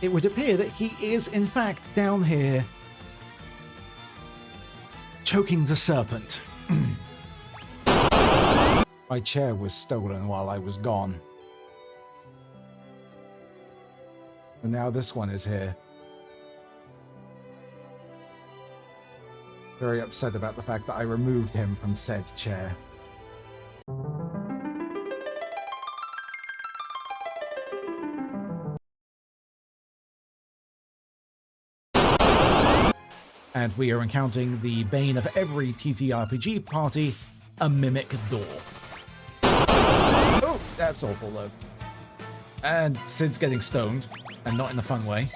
It would appear that he is, in fact, down here choking the serpent. My chair was stolen while I was gone. And now this one is here. Very upset about the fact that I removed him from said chair. And we are encountering the bane of every TTRPG party, a mimic door. Oh, that's awful though. And Sid's getting stoned, and not in a fun way.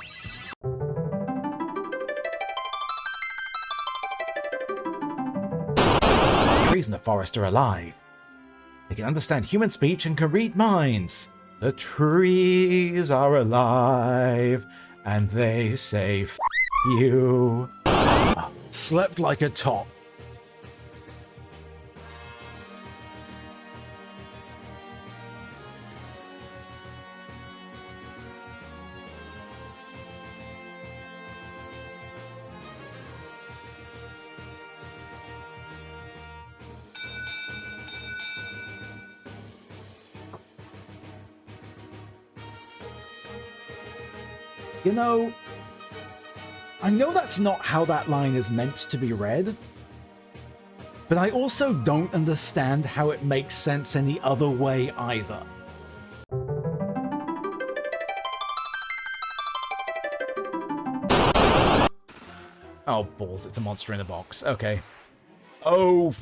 Trees in the forest are alive. They can understand human speech and can read minds. The trees are alive, and they say, F you. Slept like a top. You know, I know that's not how that line is meant to be read, but I also don't understand how it makes sense any other way either. Oh, balls, it's a monster in a box. Okay. Oh,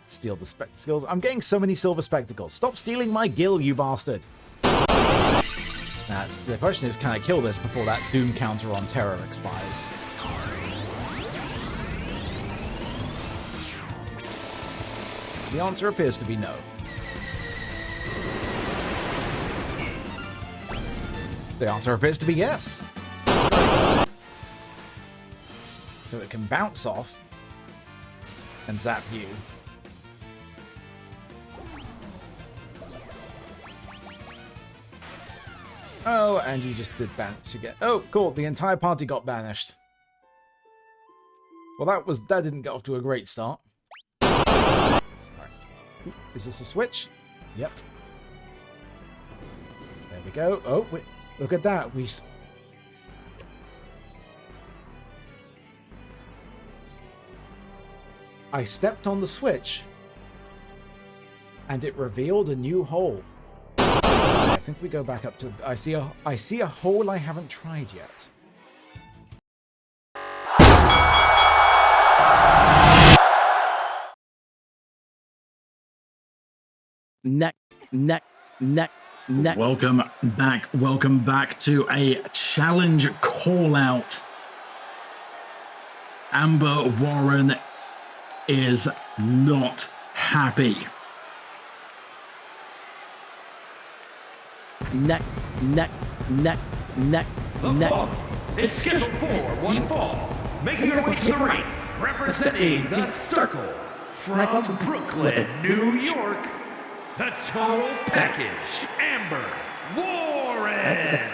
steal the spectacles. I'm getting so many silver spectacles. Stop stealing my gil, you bastard. That's the question is, can I kill this before that doom counter on terror expires? The answer appears to be no. The answer appears to be yes. So it can bounce off and zap you. Oh, and you just did banish again. Oh, cool. The entire party got banished. Well, that didn't get off to a great start. Right. Is this a switch? Yep. There we go. Oh, wait. Look at that. I stepped on the switch, and it revealed a new hole. I think we go back up to... I see a hole I haven't tried yet. Welcome back to a challenge call-out. Amber Warren is not happy. The fall is scheduled for one fall, making her way to the ring, representing the Circle from Brooklyn, New York, the Total Package, Amber Warren.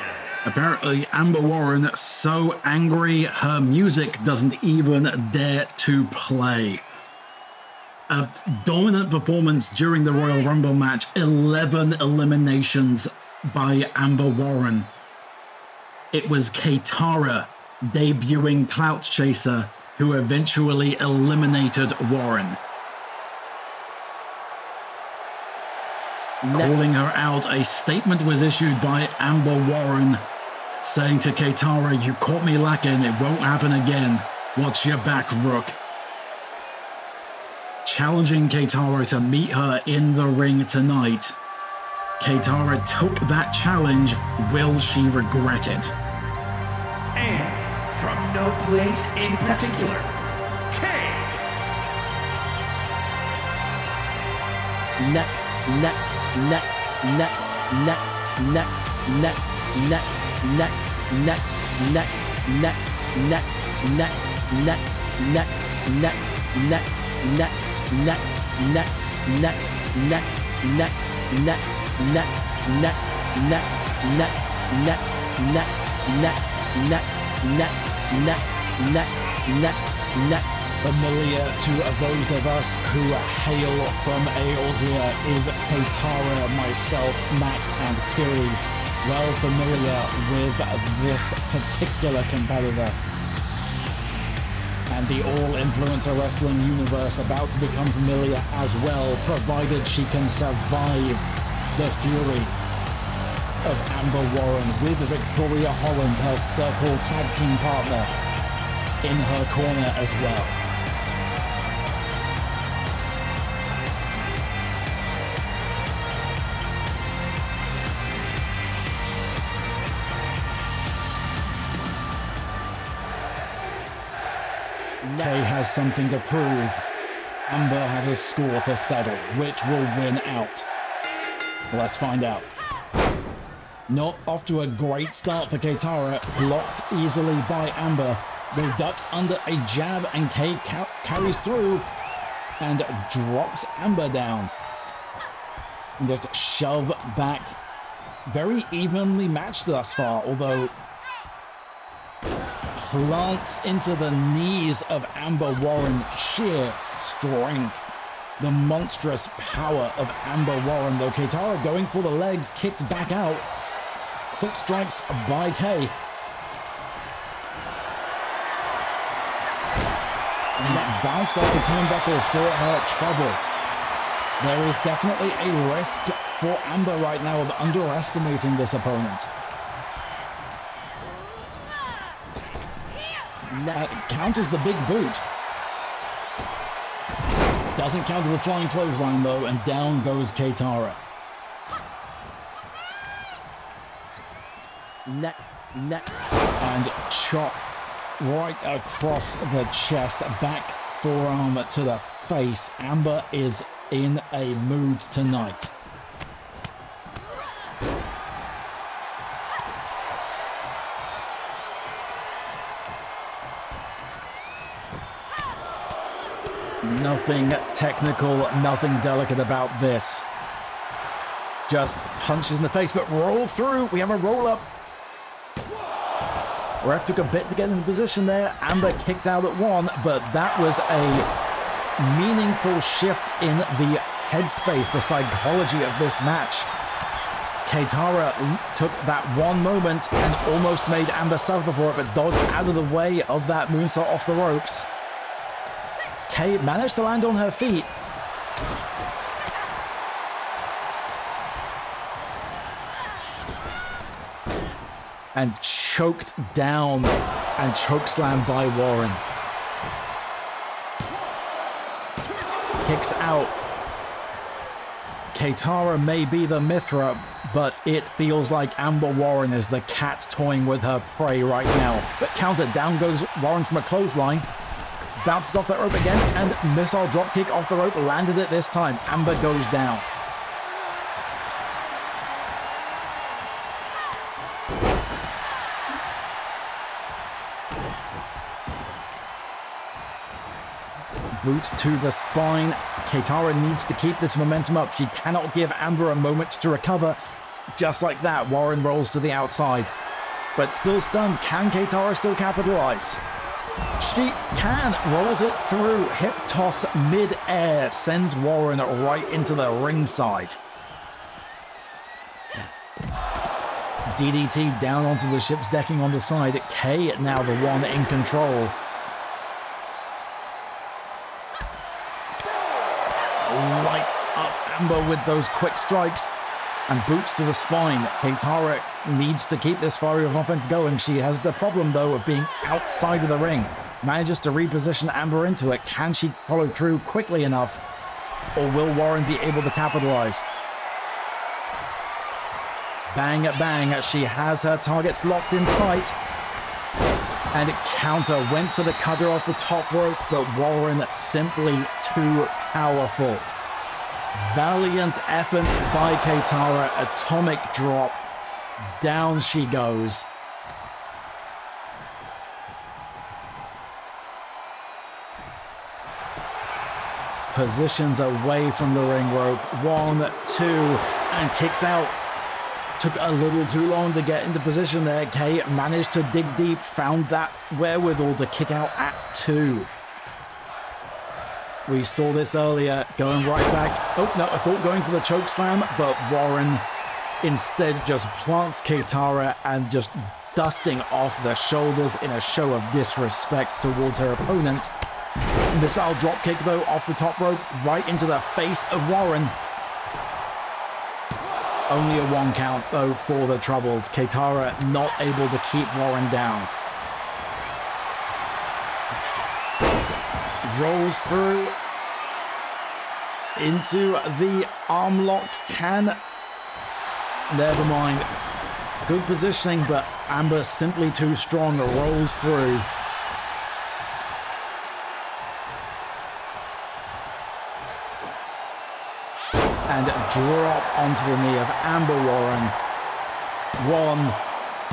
Apparently, Amber Warren so angry her music doesn't even dare to play. A dominant performance during the Royal Rumble match, 11 eliminations by Amber Warren. It was Keitara, debuting Clout Chaser, who eventually eliminated Warren. Calling her out, a statement was issued by Amber Warren, saying to Keitara, "You caught me lacking, it won't happen again. Watch your back, Rook." Challenging Keitara to meet her in the ring tonight. Keitara took that challenge. Will she regret it? And from no place in particular, Familiar to those of us who hail from Eorzea is Keitara, myself, Matt, and Kiri. Well familiar with this particular competitor. And the all-influencer wrestling universe about to become familiar as well, provided she can survive the fury of Amber Warren with Victoria Holland, her Circle tag team partner, in her corner as well. Kay has something to prove. Amber has a score to settle. Which will win out? Let's find out. Not off to a great start for Keitara. Blocked easily by Amber. Though ducks under a jab, and Kay carries through and drops Amber down. And just shove back. Very evenly matched thus far, although plants into the knees of Amber Warren. Sheer strength the monstrous power of Amber Warren, though. Keitara going for the legs, kicks back out. Quick strikes by Kay. And bounced off the turnbuckle for her trouble. There is definitely a risk for Amber right now of underestimating this opponent. Counters the big boot. Doesn't counter the flying clothesline though, and down goes Keitara. And chop right across the chest, back forearm to the face. Amber is in a mood tonight. Nothing technical, nothing delicate about this. Just punches in the face, but roll through. We have a roll up. Ref took a bit to get into position there. Amber kicked out at one, but that was a meaningful shift in the headspace, the psychology of this match. Keitara took that one moment and almost made Amber suffer for it, but dodged out of the way of that moonsault off the ropes. Kay managed to land on her feet. And choked down and chokeslammed by Warren. Kicks out. Keitara may be the Mithra, but it feels like Amber Warren is the cat toying with her prey right now. But counter, down goes Warren from a clothesline. Bounces off that rope again, and missile dropkick off the rope, landed it this time. Amber goes down. Boot to the spine. Keitara needs to keep this momentum up. She cannot give Amber a moment to recover. Just like that, Warren rolls to the outside. But still stunned, can Keitara still capitalize? She can, rolls it through, hip toss mid-air, sends Warren right into the ringside. DDT down onto the ship's decking on the side. Kay now the one in control. Lights up Amber with those quick strikes and boots to the spine. Keitara needs to keep this flurry of offense going. She has the problem, though, of being outside of the ring. Manages to reposition Amber into it. Can she follow through quickly enough? Or will Warren be able to capitalize? Bang, bang. She has her targets locked in sight. And counter went for the cutter off the top rope, but Warren simply too powerful. Valiant effort by Keitara. Atomic drop. Down she goes. Positions away from the ring rope. 1, 2, and kicks out. Took a little too long to get into position there. Kay managed to dig deep, found that wherewithal to kick out at 2. We saw this earlier, going right back. Oh, no, I thought going for the choke slam, but Warren instead just plants Keitara and just dusting off the shoulders in a show of disrespect towards her opponent. Missile dropkick, though, off the top rope, right into the face of Warren. Only a 1 count, though, for the Troubles. Keitara not able to keep Warren down. Rolls through into the arm lock. Never mind. Good positioning, but Amber simply too strong. Rolls through. And drop onto the knee of Amber Warren. 1,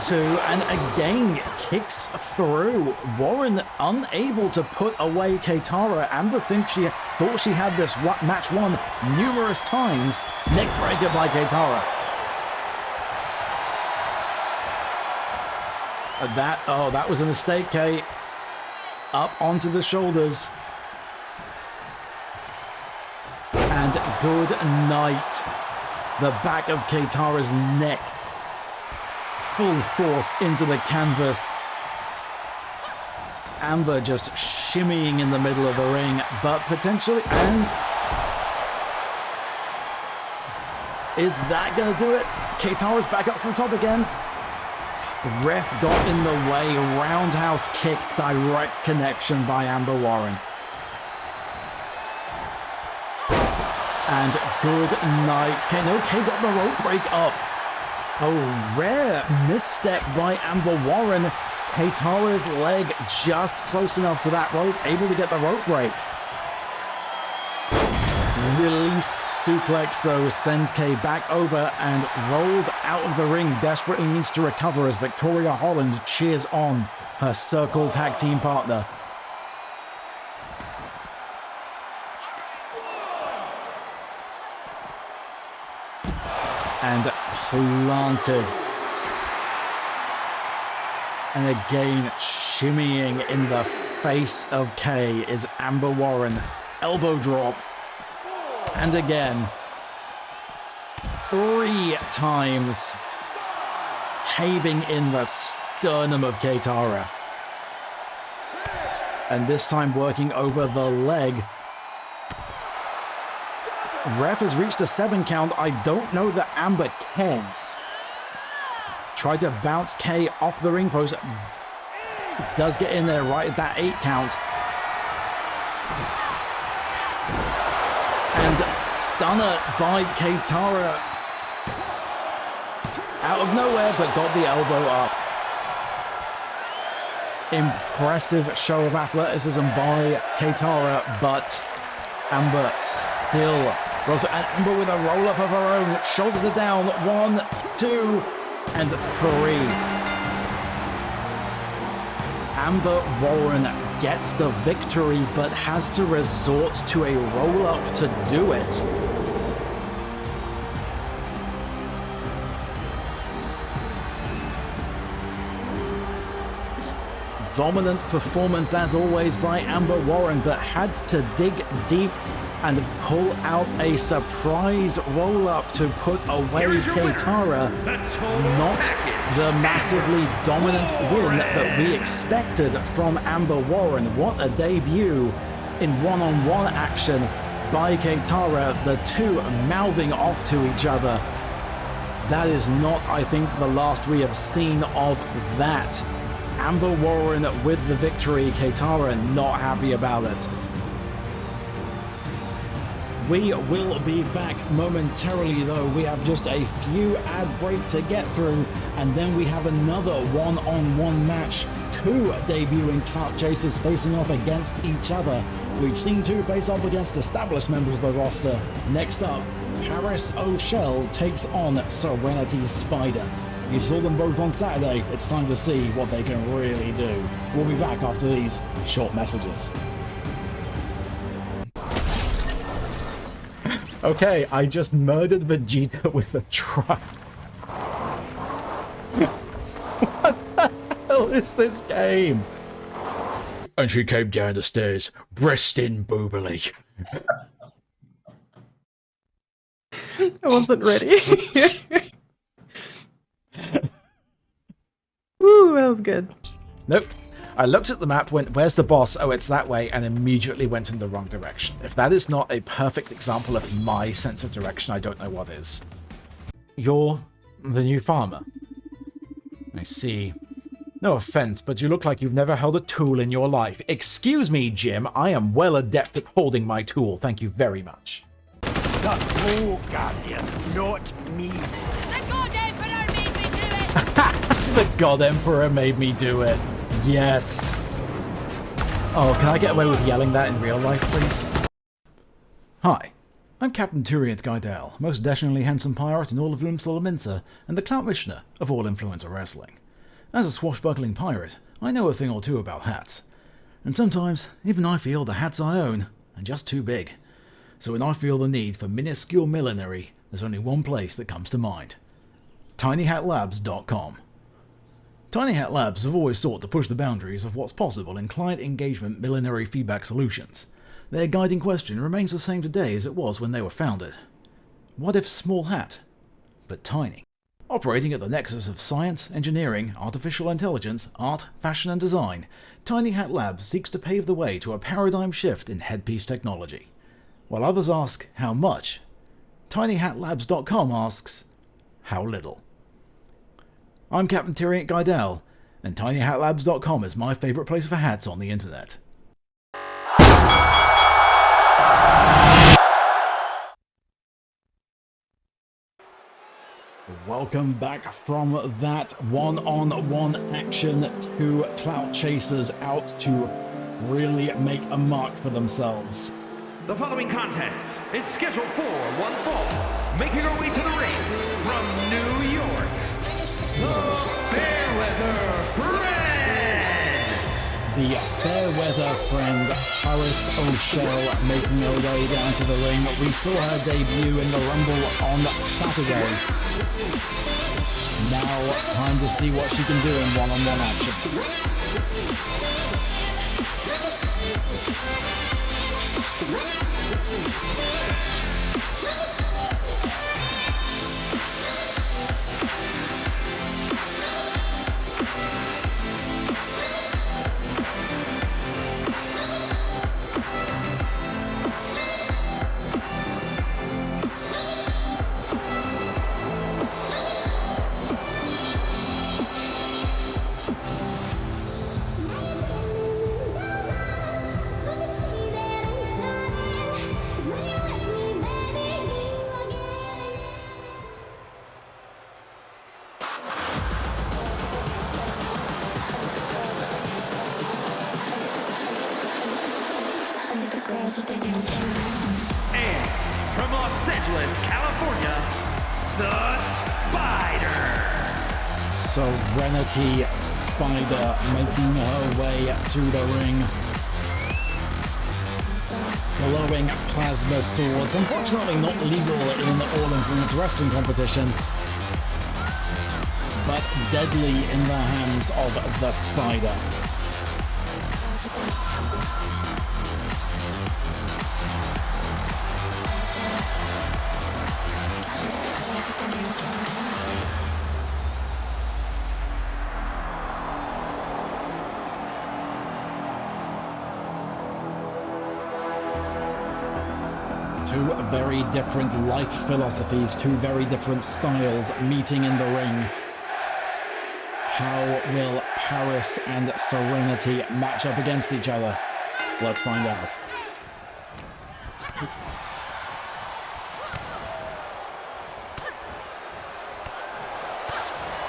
2, and again kicks through. Warren unable to put away Keitara. Amber thought she had this match won numerous times. Neckbreaker by Keitara. That was a mistake, Kay. Up onto the shoulders. And good night. The back of Keitara's neck. Full force into the canvas. Amber just shimmying in the middle of the ring, but potentially, and is that gonna do it? Keitara's back up to the top again. Ref got in the way, roundhouse kick, direct connection by Amber Warren. And good night. Kay got the rope break up. Oh, rare misstep by Amber Warren. Keitara's leg just close enough to that rope, able to get the rope break. Release suplex though sends Kay back over and rolls out of the ring, desperately needs to recover as Victoria Holland cheers on her Circle tag team partner. And planted. And again, shimmying in the face of Kay is Amber Warren. Elbow drop. And again. 3 times. Caving in the sternum of Keitara. And this time working over the leg. Ref has reached a 7 count. I don't know that Amber cares. Tried to bounce Kay off the ring post. Does get in there right at that 8 count. And stunner by Keitara. Out of nowhere, but got the elbow up. Impressive show of athleticism by Keitara, but Amber still. And Amber with a roll-up of her own. Shoulders are down. 1, 2, and 3. Amber Warren gets the victory, but has to resort to a roll-up to do it. Dominant performance as always by Amber Warren, but had to dig deep and pull out a surprise roll-up to put away Keitara. Not the massively dominant win that we expected from Amber Warren. What a debut in one-on-one action by Keitara, the two mouthing off to each other. That is not, I think, the last we have seen of that. Amber Warren with the victory, Keitara not happy about it. We will be back momentarily though. We have just a few ad breaks to get through, and then we have another one-on-one match. 2 debuting cart chasers facing off against each other. We've seen 2 face off against established members of the roster. Next up, Paris O'Shell takes on Serenity Spider. You saw them both on Saturday. It's time to see what they can really do. We'll be back after these short messages. Okay, I just murdered Vegeta with a truck. What the hell is this game? And she came down the stairs, breast in boobily. I wasn't ready. Woo, that was good. Nope. I looked at the map, went, where's the boss? Oh, it's that way, and immediately went in the wrong direction. If that is not a perfect example of my sense of direction, I don't know what is. You're the new farmer. I see. No offense, but you look like you've never held a tool in your life. Excuse me, Jim. I am well adept at holding my tool. Thank you very much. The Flow Guardian, not me. The God Emperor made me do it! The God Emperor made me do it. Yes. Oh, can I get away with yelling that in real life, please? Hi, I'm Captain Turiant Guidel, most dashingly handsome pirate in all of Loomsolominsa, and the Clout Missioner of all Influencer Wrestling. As a swashbuckling pirate, I know a thing or two about hats. And sometimes, even I feel the hats I own are just too big. So when I feel the need for minuscule millinery, there's only one place that comes to mind. TinyHatLabs.com. Tiny Hat Labs have always sought to push the boundaries of what's possible in client engagement millinery feedback solutions. Their guiding question remains the same today as it was when they were founded. What if small hat, but tiny? Operating at the nexus of science, engineering, artificial intelligence, art, fashion and design, Tiny Hat Labs seeks to pave the way to a paradigm shift in headpiece technology. While others ask, how much? TinyHatLabs.com asks, how little? I'm Captain Tyrion Guidel, and TinyHatLabs.com is my favourite place for hats on the internet. Welcome back from that one-on-one action. Two clout chasers out to really make a mark for themselves. The following contest is scheduled for one fall. Making her way to the ring from New York, the Fairweather Friend. The Fairweather Friend, Paris O'Shell, making her way down to the ring. We saw her debut in the Rumble on Saturday. Now, time to see what she can do in one-on-one action. And from Los Angeles, California, the Spider. Serenity Spider making her way to the ring. Glowing plasma swords, unfortunately not legal in All Influence Wrestling competition, but deadly in the hands of the Spider. Two very different life philosophies, two very different styles meeting in the ring. How will Paris and Serenity match up against each other? Let's find out.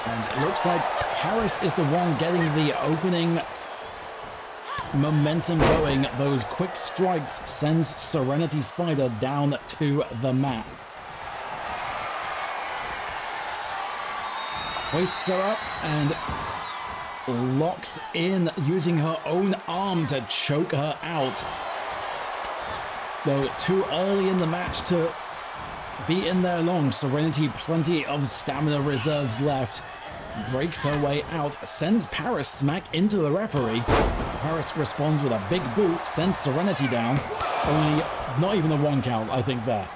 And it looks like Paris is the one getting the opening momentum going. Those quick strikes sends Serenity Spider down to the mat. Hoists her up and locks in, using her own arm to choke her out. Though too early in the match to be in there long. Serenity, plenty of stamina reserves left. Breaks her way out, sends Paris smack into the referee. Paris responds with a big boot, sends Serenity down. Only not even a 1 count, I think, there.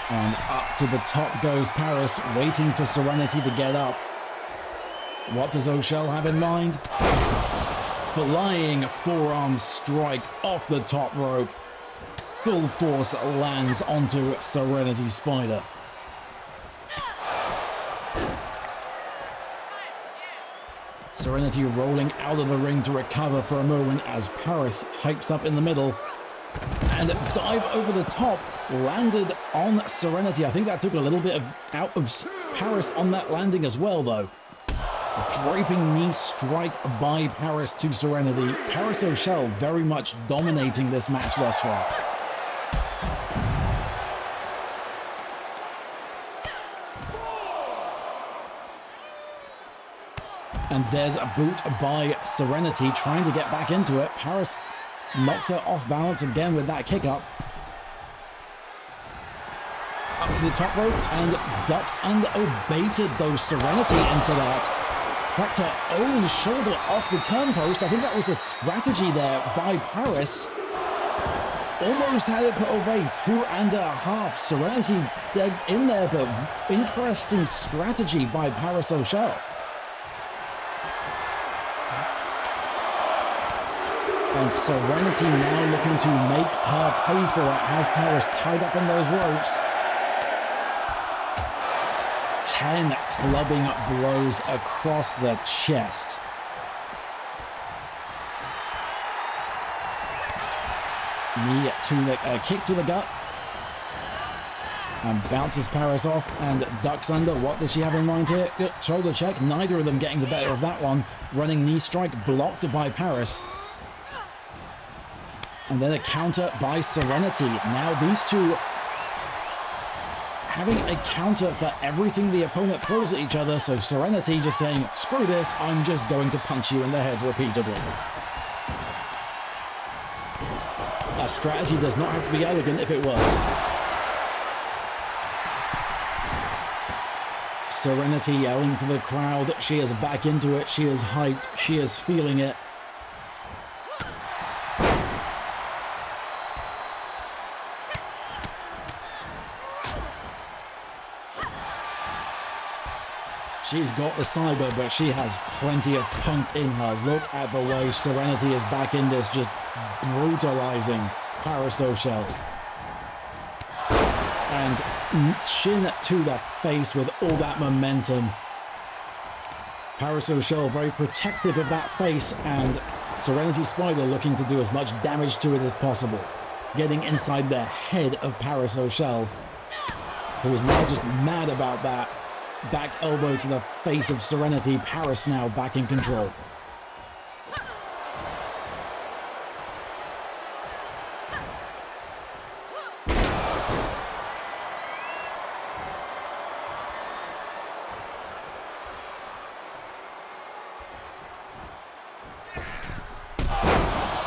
And up to the top goes Paris, waiting for Serenity to get up. What does O'Shell have in mind? Flying forearm strike off the top rope. Full force lands onto Serenity Spider. Serenity rolling out of the ring to recover for a moment as Paris hikes up in the middle. And dive over the top landed on Serenity. I think that took a little bit out of Paris on that landing as well, though. Draping knee strike by Paris to Serenity. Paris O'Shell very much dominating this match thus far. And there's a boot by Serenity trying to get back into it. Paris knocks her off balance again with that kick up. Up to the top rope and ducks under. Oh, baited though Serenity into that. deflect her own shoulder off the turnpost. I think that was a strategy there by Paris. Almost had it put away, 2.5. Serenity dead in there, but interesting strategy by Paris O'Shell. And Serenity now looking to make her pay for it, has Paris tied up in those ropes. 10 clubbing blows across the chest. Knee to the kick to the gut. And bounces Paris off and ducks under. What does she have in mind here? Good shoulder check. Neither of them getting the better of that one. Running knee strike blocked by Paris. And then a counter by Serenity. Now these two having a counter for everything the opponent throws at each other. So Serenity just saying, screw this, I'm just going to punch you in the head repeatedly. A strategy does not have to be elegant if it works. Serenity yelling to the crowd. She is back into it. She is hyped. She is feeling it. She's got the cyber, but she has plenty of punk in her. Look at the way Serenity is back in this, just brutalizing Paris O'Shell. And shin to the face with all that momentum. Paris O'Shell very protective of that face, and Serenity Spider looking to do as much damage to it as possible. Getting inside the head of Paris O'Shell, who is now just mad about that. Back elbow to the face of Serenity. Paris now back in control.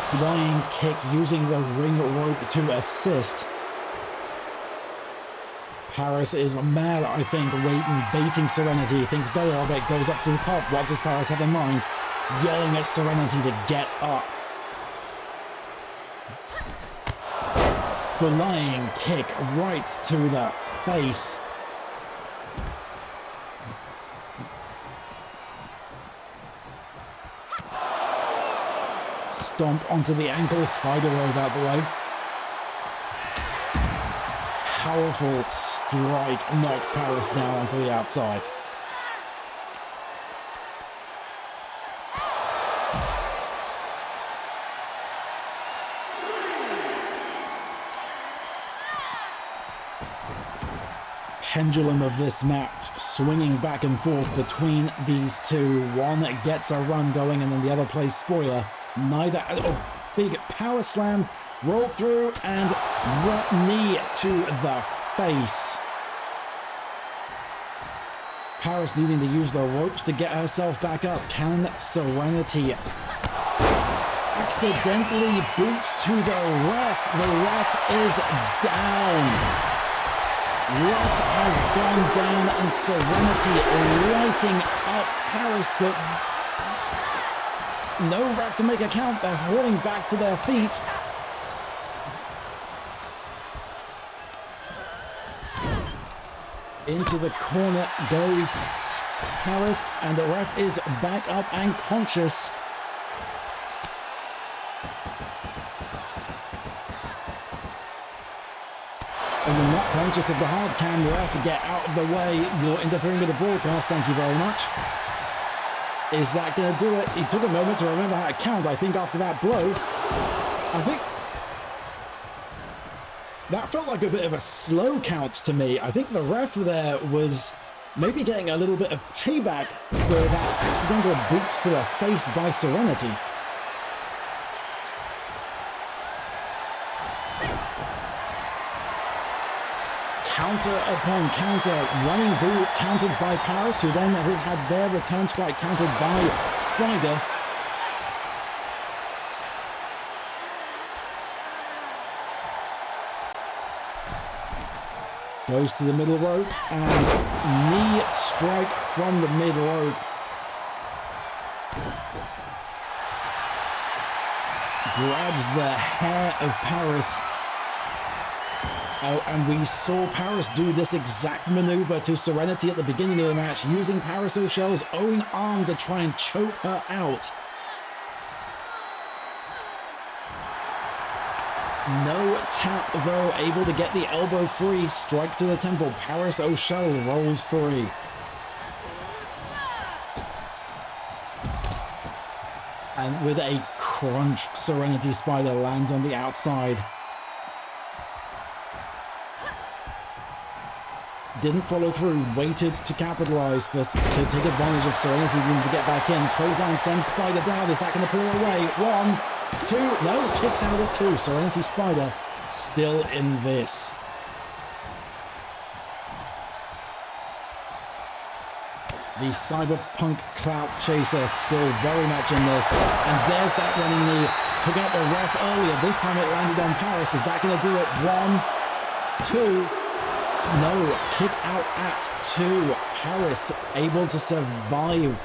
Flying kick using the ring rope to assist. Paris is mad, I think, baiting Serenity, thinks better of it, goes up to the top. What does Paris have in mind? Yelling at Serenity to get up. Flying kick right to the face. Stomp onto the ankle, Spider rolls out the way. Powerful strike knocks Paris down onto the outside. Pendulum of this match swinging back and forth between these two. One gets a run going and then the other plays spoiler. Neither. Oh, big power slam. Roll through and knee to the face. Paris needing to use the ropes to get herself back up. Can Serenity accidentally boots to the ref? The ref is down. Ref has gone down and Serenity lighting up Paris, but no ref to make a count. They're hauling back to their feet. Into the corner goes Paris, and the ref is back up and conscious. And you're not conscious of the hard cam, ref, get out of the way. You're interfering with the broadcast, thank you very much. Is that going to do it? He took a moment to remember how to count, I think, after that blow. I think that felt like a bit of a slow count to me. I think the ref there was maybe getting a little bit of payback for that accidental boot to the face by Serenity. Counter upon counter, running boot countered by Paris, who then had their return strike countered by Spider. Goes to the middle rope and knee strike from the mid rope. Grabs the hair of Paris. Oh, and we saw Paris do this exact maneuver to Serenity at the beginning of the match, using Paris O'Shell's own arm to try and choke her out. No tap, though, able to get the elbow free. Strike to the temple. Paris O'Shell rolls free. And with a crunch, Serenity Spider lands on the outside. Didn't follow through, waited to capitalize, to take advantage of Serenity needing to get back in. Clothesline sends Spider down. Is that going to put her away? 1, 2, no, kicks out at 2. Serenity Spider still in this. The cyberpunk clout chaser still very much in this. And there's that running knee. Took out the ref earlier. This time it landed on Paris. Is that going to do it? 1, 2. No, kick out at 2. Paris able to survive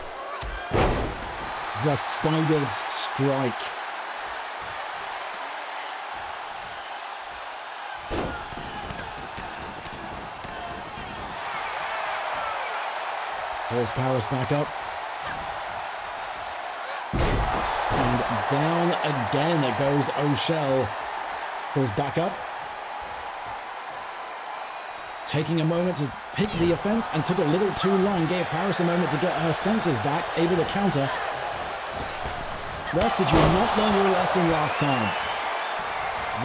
the Spider's strike. Pulls Paris back up. And down again it goes O'Shell. Pulls back up. Taking a moment to pick the offense and took a little too long. Gave Paris a moment to get her senses back. Able to counter. Ref, did you not learn your lesson last time?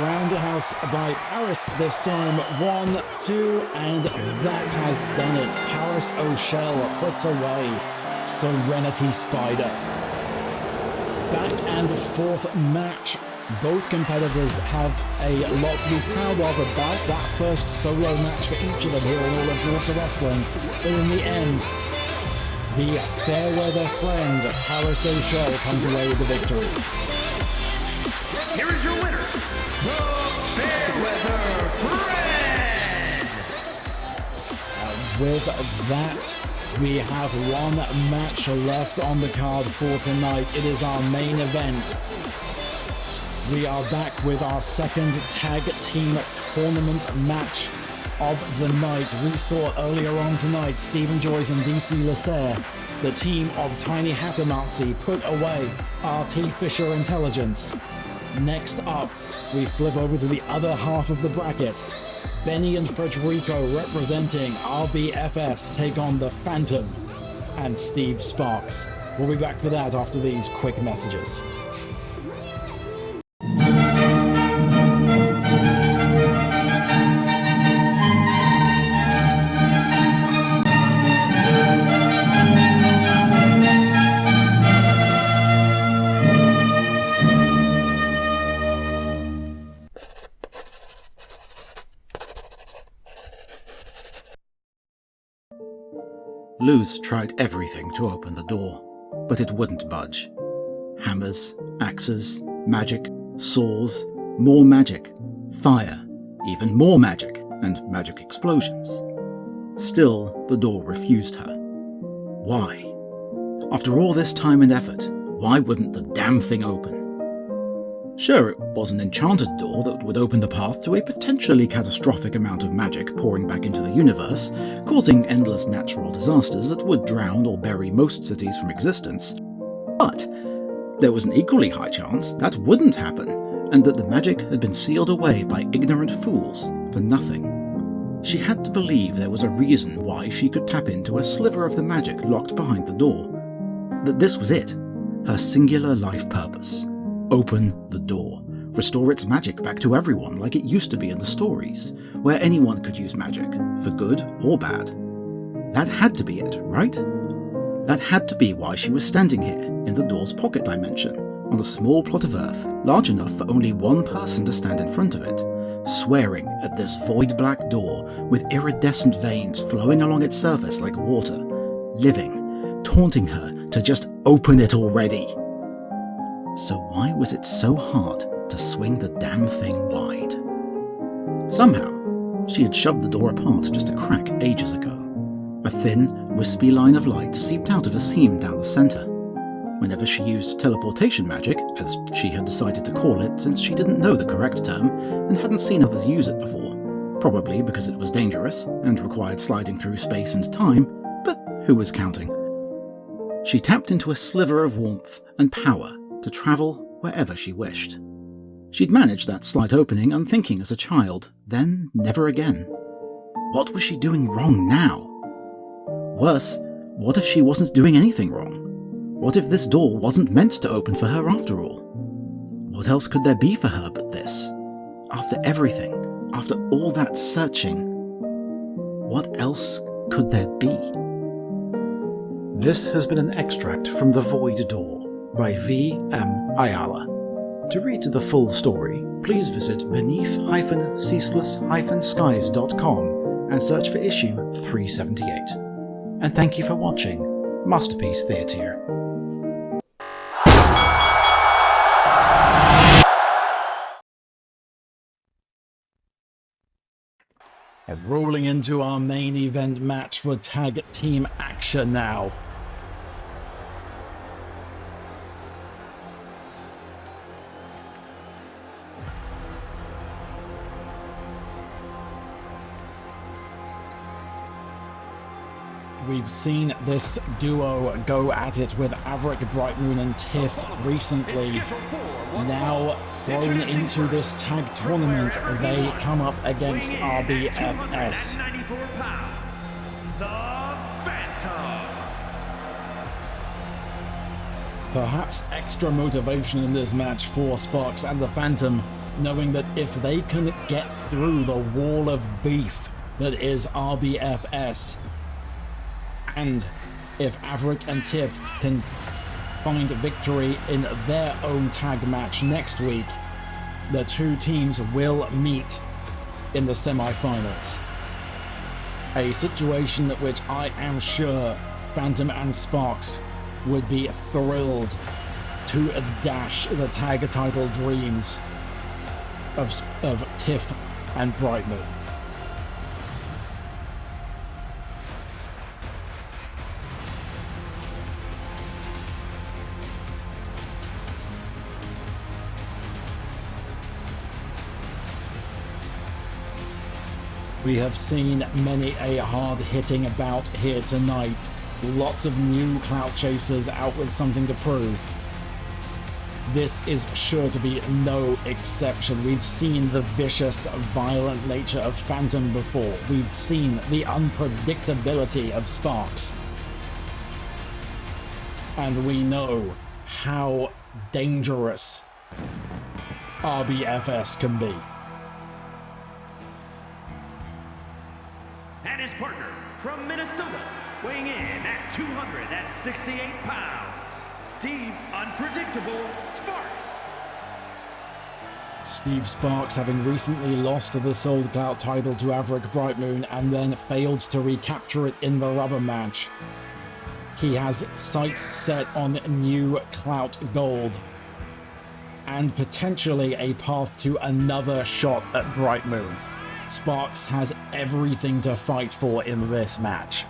Roundhouse by Paris this time. 1, 2, and that has done it. Paris O'Shell puts away Serenity Spider. Back and forth match. Both competitors have a lot to be proud of about that first solo match for each of them here in All Influence Wrestling. But in the end, the fair-weather friend, Paris O'Shell, comes away with the victory. Here is your winner, the Fairweather Friend! With that, we have one match left on the card for tonight. It is our main event. We are back with our second tag team tournament match of the night. We saw earlier on tonight Stephen Joyce and DC Lasser, the team of Tiny Hatamatsu, put away RT Fissure Intelligence. Next up, we flip over to the other half of the bracket. Benny and Frederico representing RBFS take on the Phantom and Steve Sparks. We'll be back for that after these quick messages. Luz tried everything to open the door, but it wouldn't budge. Hammers, axes, magic, saws, more magic, fire, even more magic, and magic explosions. Still, the door refused her. Why? After all this time and effort, why wouldn't the damn thing open? Sure, it was an enchanted door that would open the path to a potentially catastrophic amount of magic pouring back into the universe, causing endless natural disasters that would drown or bury most cities from existence. But there was an equally high chance that wouldn't happen, and that the magic had been sealed away by ignorant fools for nothing. She had to believe there was a reason why she could tap into a sliver of the magic locked behind the door. That this was it, her singular life purpose. Open the door. Restore its magic back to everyone like it used to be in the stories, where anyone could use magic, for good or bad. That had to be it, right? That had to be why she was standing here, in the door's pocket dimension, on a small plot of Earth, large enough for only one person to stand in front of it, swearing at this void black door with iridescent veins flowing along its surface like water, living, taunting her to just open it already. So why was it so hard to swing the damn thing wide? Somehow, she had shoved the door apart just a crack ages ago. A thin, wispy line of light seeped out of a seam down the centre. Whenever she used teleportation magic, as she had decided to call it since she didn't know the correct term and hadn't seen others use it before, probably because it was dangerous and required sliding through space and time, but who was counting? She tapped into a sliver of warmth and power to travel wherever she wished. She'd managed that slight opening unthinking as a child, then never again. What was she doing wrong now? Worse, what if she wasn't doing anything wrong? What if this door wasn't meant to open for her after all? What else could there be for her but this? After everything, after all that searching, what else could there be? This has been an extract from The Void Door by V.M. Ayala. To read the full story, please visit beneath-ceaseless-skies.com and search for issue 378. And thank you for watching Masterpiece Theatre. And rolling into our main event match for tag team action now. We've seen this duo go at it with Avric, Brightmoon and Tiff recently. Now thrown into this tag tournament, they come up against RBFS. Perhaps extra motivation in this match for Sparks and the Phantom, knowing that if they can get through the wall of beef that is RBFS, and if Avric and Tiff can find victory in their own tag match next week, the two teams will meet in the semi-finals. A situation which I am sure Phantom and Sparks would be thrilled to dash the tag title dreams of Tiff and Brightmoon. We have seen many a hard-hitting bout here tonight. Lots of new clout chasers out with something to prove. This is sure to be no exception. We've seen the vicious, violent nature of Phantom before. We've seen the unpredictability of Sparks. And we know how dangerous RBFS can be. And his partner from Minnesota, weighing in at 268 pounds, Steve Unpredictable Sparks. Steve Sparks, having recently lost the Soul Clout title to Avric Brightmoon and then failed to recapture it in the rubber match. He has sights set on new clout gold and potentially a path to another shot at Brightmoon. Sparks has everything to fight for in this match.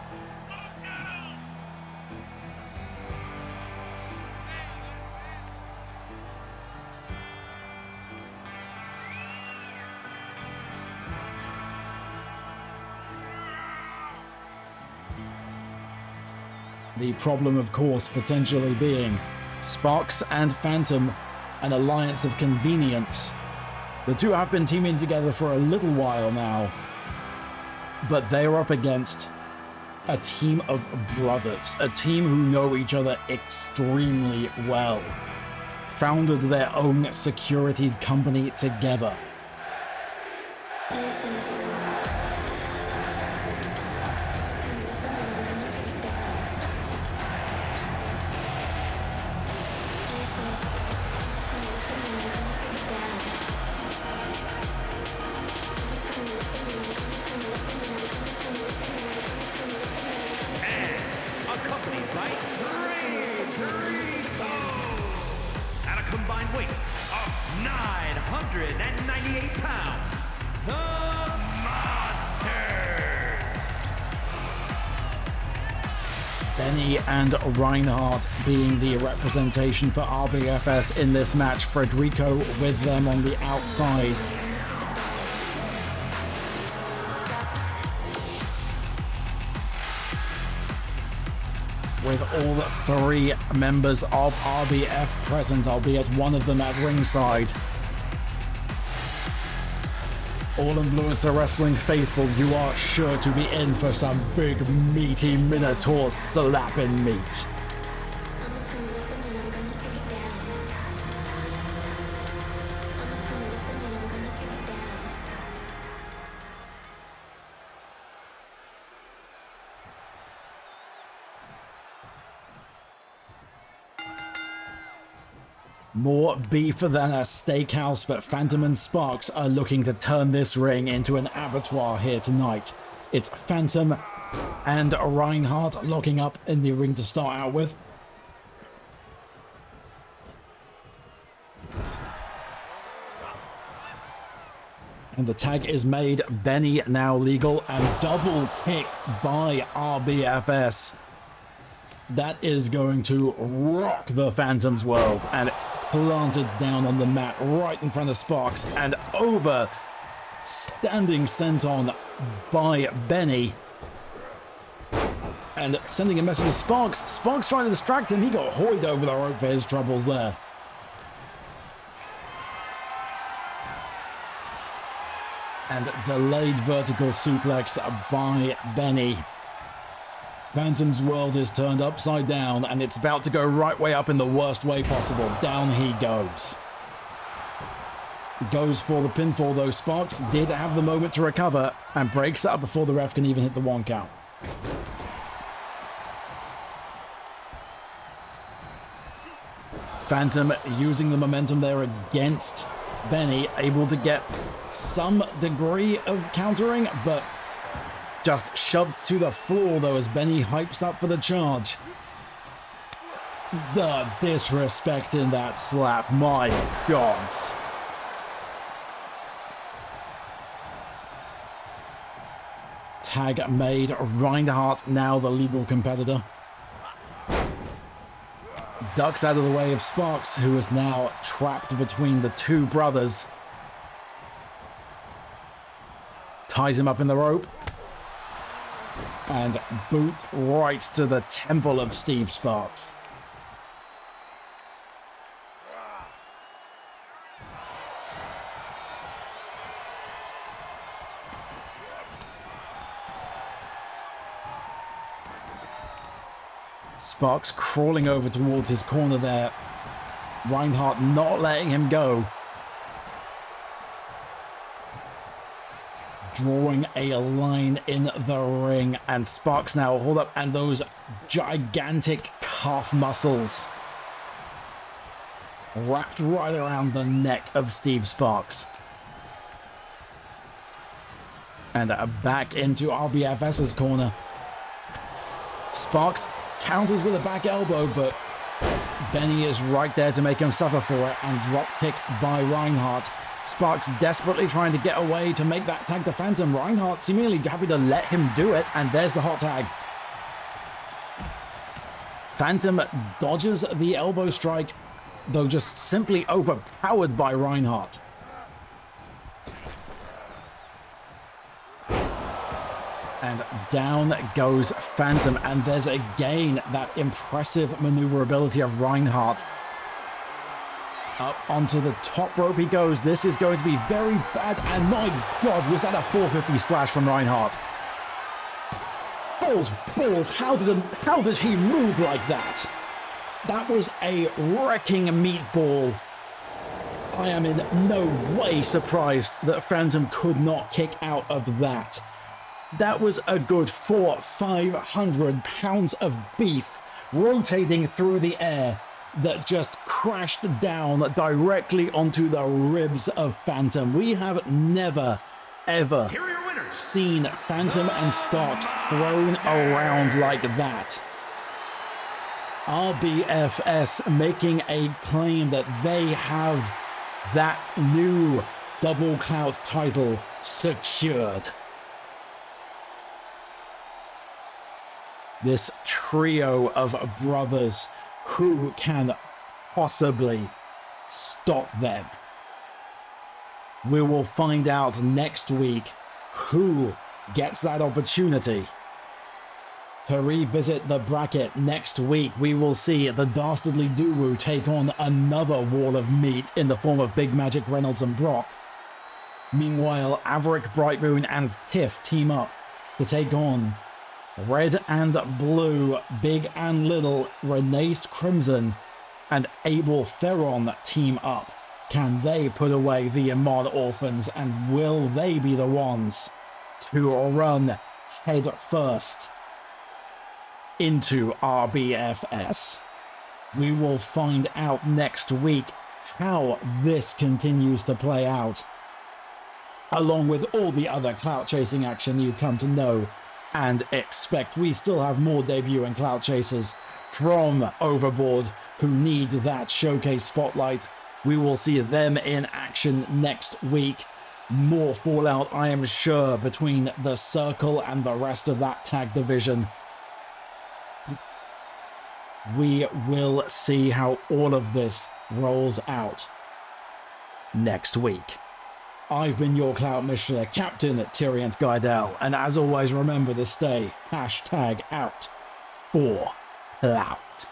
The problem, of course, potentially being Sparks and Phantom, an alliance of convenience. The two have been teaming together for a little while now, but they're up against a team of brothers, a team who know each other extremely well, founded their own securities company together. At a combined weight of 998 pounds, the Monsters! Benny and Reinhardt being the representation for RBFS in this match. Frederico with them on the outside. With all three members of RBF present, albeit one of them at ringside. All Influencer Wrestling faithful, you are sure to be in for some big meaty Minotaur slapping meat. More beef than a steakhouse, but Phantom and Sparks are looking to turn this ring into an abattoir here tonight. It's Phantom and Reinhardt locking up in the ring to start out with. And the tag is made. Benny now legal, and double kick by RBFS. That is going to rock the Phantom's world, and planted down on the mat right in front of Sparks, and over, standing senton by Benny, and sending a message to Sparks. Sparks trying to distract him. He got hoiked over the rope for his troubles there. And delayed vertical suplex by Benny. Phantom's world is turned upside down, and it's about to go right way up in the worst way possible. Down he goes. Goes for the pinfall though. Sparks did have the moment to recover and breaks it up before the ref can even hit the 1 count. Phantom using the momentum there against Benny, able to get some degree of countering, but just shoved to the floor though as Benny hypes up for the charge. The disrespect in that slap, my gods. Tag made. Reinhardt now the legal competitor. Ducks out of the way of Sparks, who is now trapped between the two brothers. Ties him up in the rope. And boot right to the temple of Steve Sparks. Sparks crawling over towards his corner there. Reinhardt not letting him go. Drawing a line in the ring, and Sparks now hold up, and those gigantic calf muscles wrapped right around the neck of Steve Sparks. And back into RBFS's corner. Sparks counters with a back elbow, but Benny is right there to make him suffer for it, and drop kick by Reinhardt. Sparks desperately trying to get away to make that tag to Phantom. Reinhardt seemingly happy to let him do it, and there's the hot tag. Phantom dodges the elbow strike, though just simply overpowered by Reinhardt. And down goes Phantom, and there's again that impressive maneuverability of Reinhardt. Up onto the top rope he goes. This is going to be very bad, and my god, was that a 450 splash from Reinhardt? Balls, how did he move like that? That was a wrecking meatball. I am in no way surprised that Phantom could not kick out of that. That was a good 400-500 pounds of beef rotating through the air that just crashed down directly onto the ribs of Phantom. We have never, ever seen Phantom and Sparks thrown around like that. RBFS making a claim that they have that new Double Clout title secured. This trio of brothers, who can possibly stop them? We will find out next week who gets that opportunity. To revisit the bracket next week, we will see the Dastardly Duo take on another wall of meat in the form of Big Magic Reynolds and Brock. Meanwhile, Avric, Brightmoon, and Tiff team up to take on Red and Blue, Big and Little, Renee's Crimson, and Abel Therron team up. Can they put away the Iman Orphans, and will they be the ones to run head first into RBFS? We will find out next week how this continues to play out, along with all the other clout chasing action you've come to know and expect. We still have more debut and clout chasers from Overboard who need that showcase spotlight. We will see them in action next week. More fallout, I am sure, between the Circle and the rest of that tag division. We will see how all of this rolls out next week. I've been your Clout Missioner, Captain Tyriant Guidel, and as always, remember to stay #out for Clout.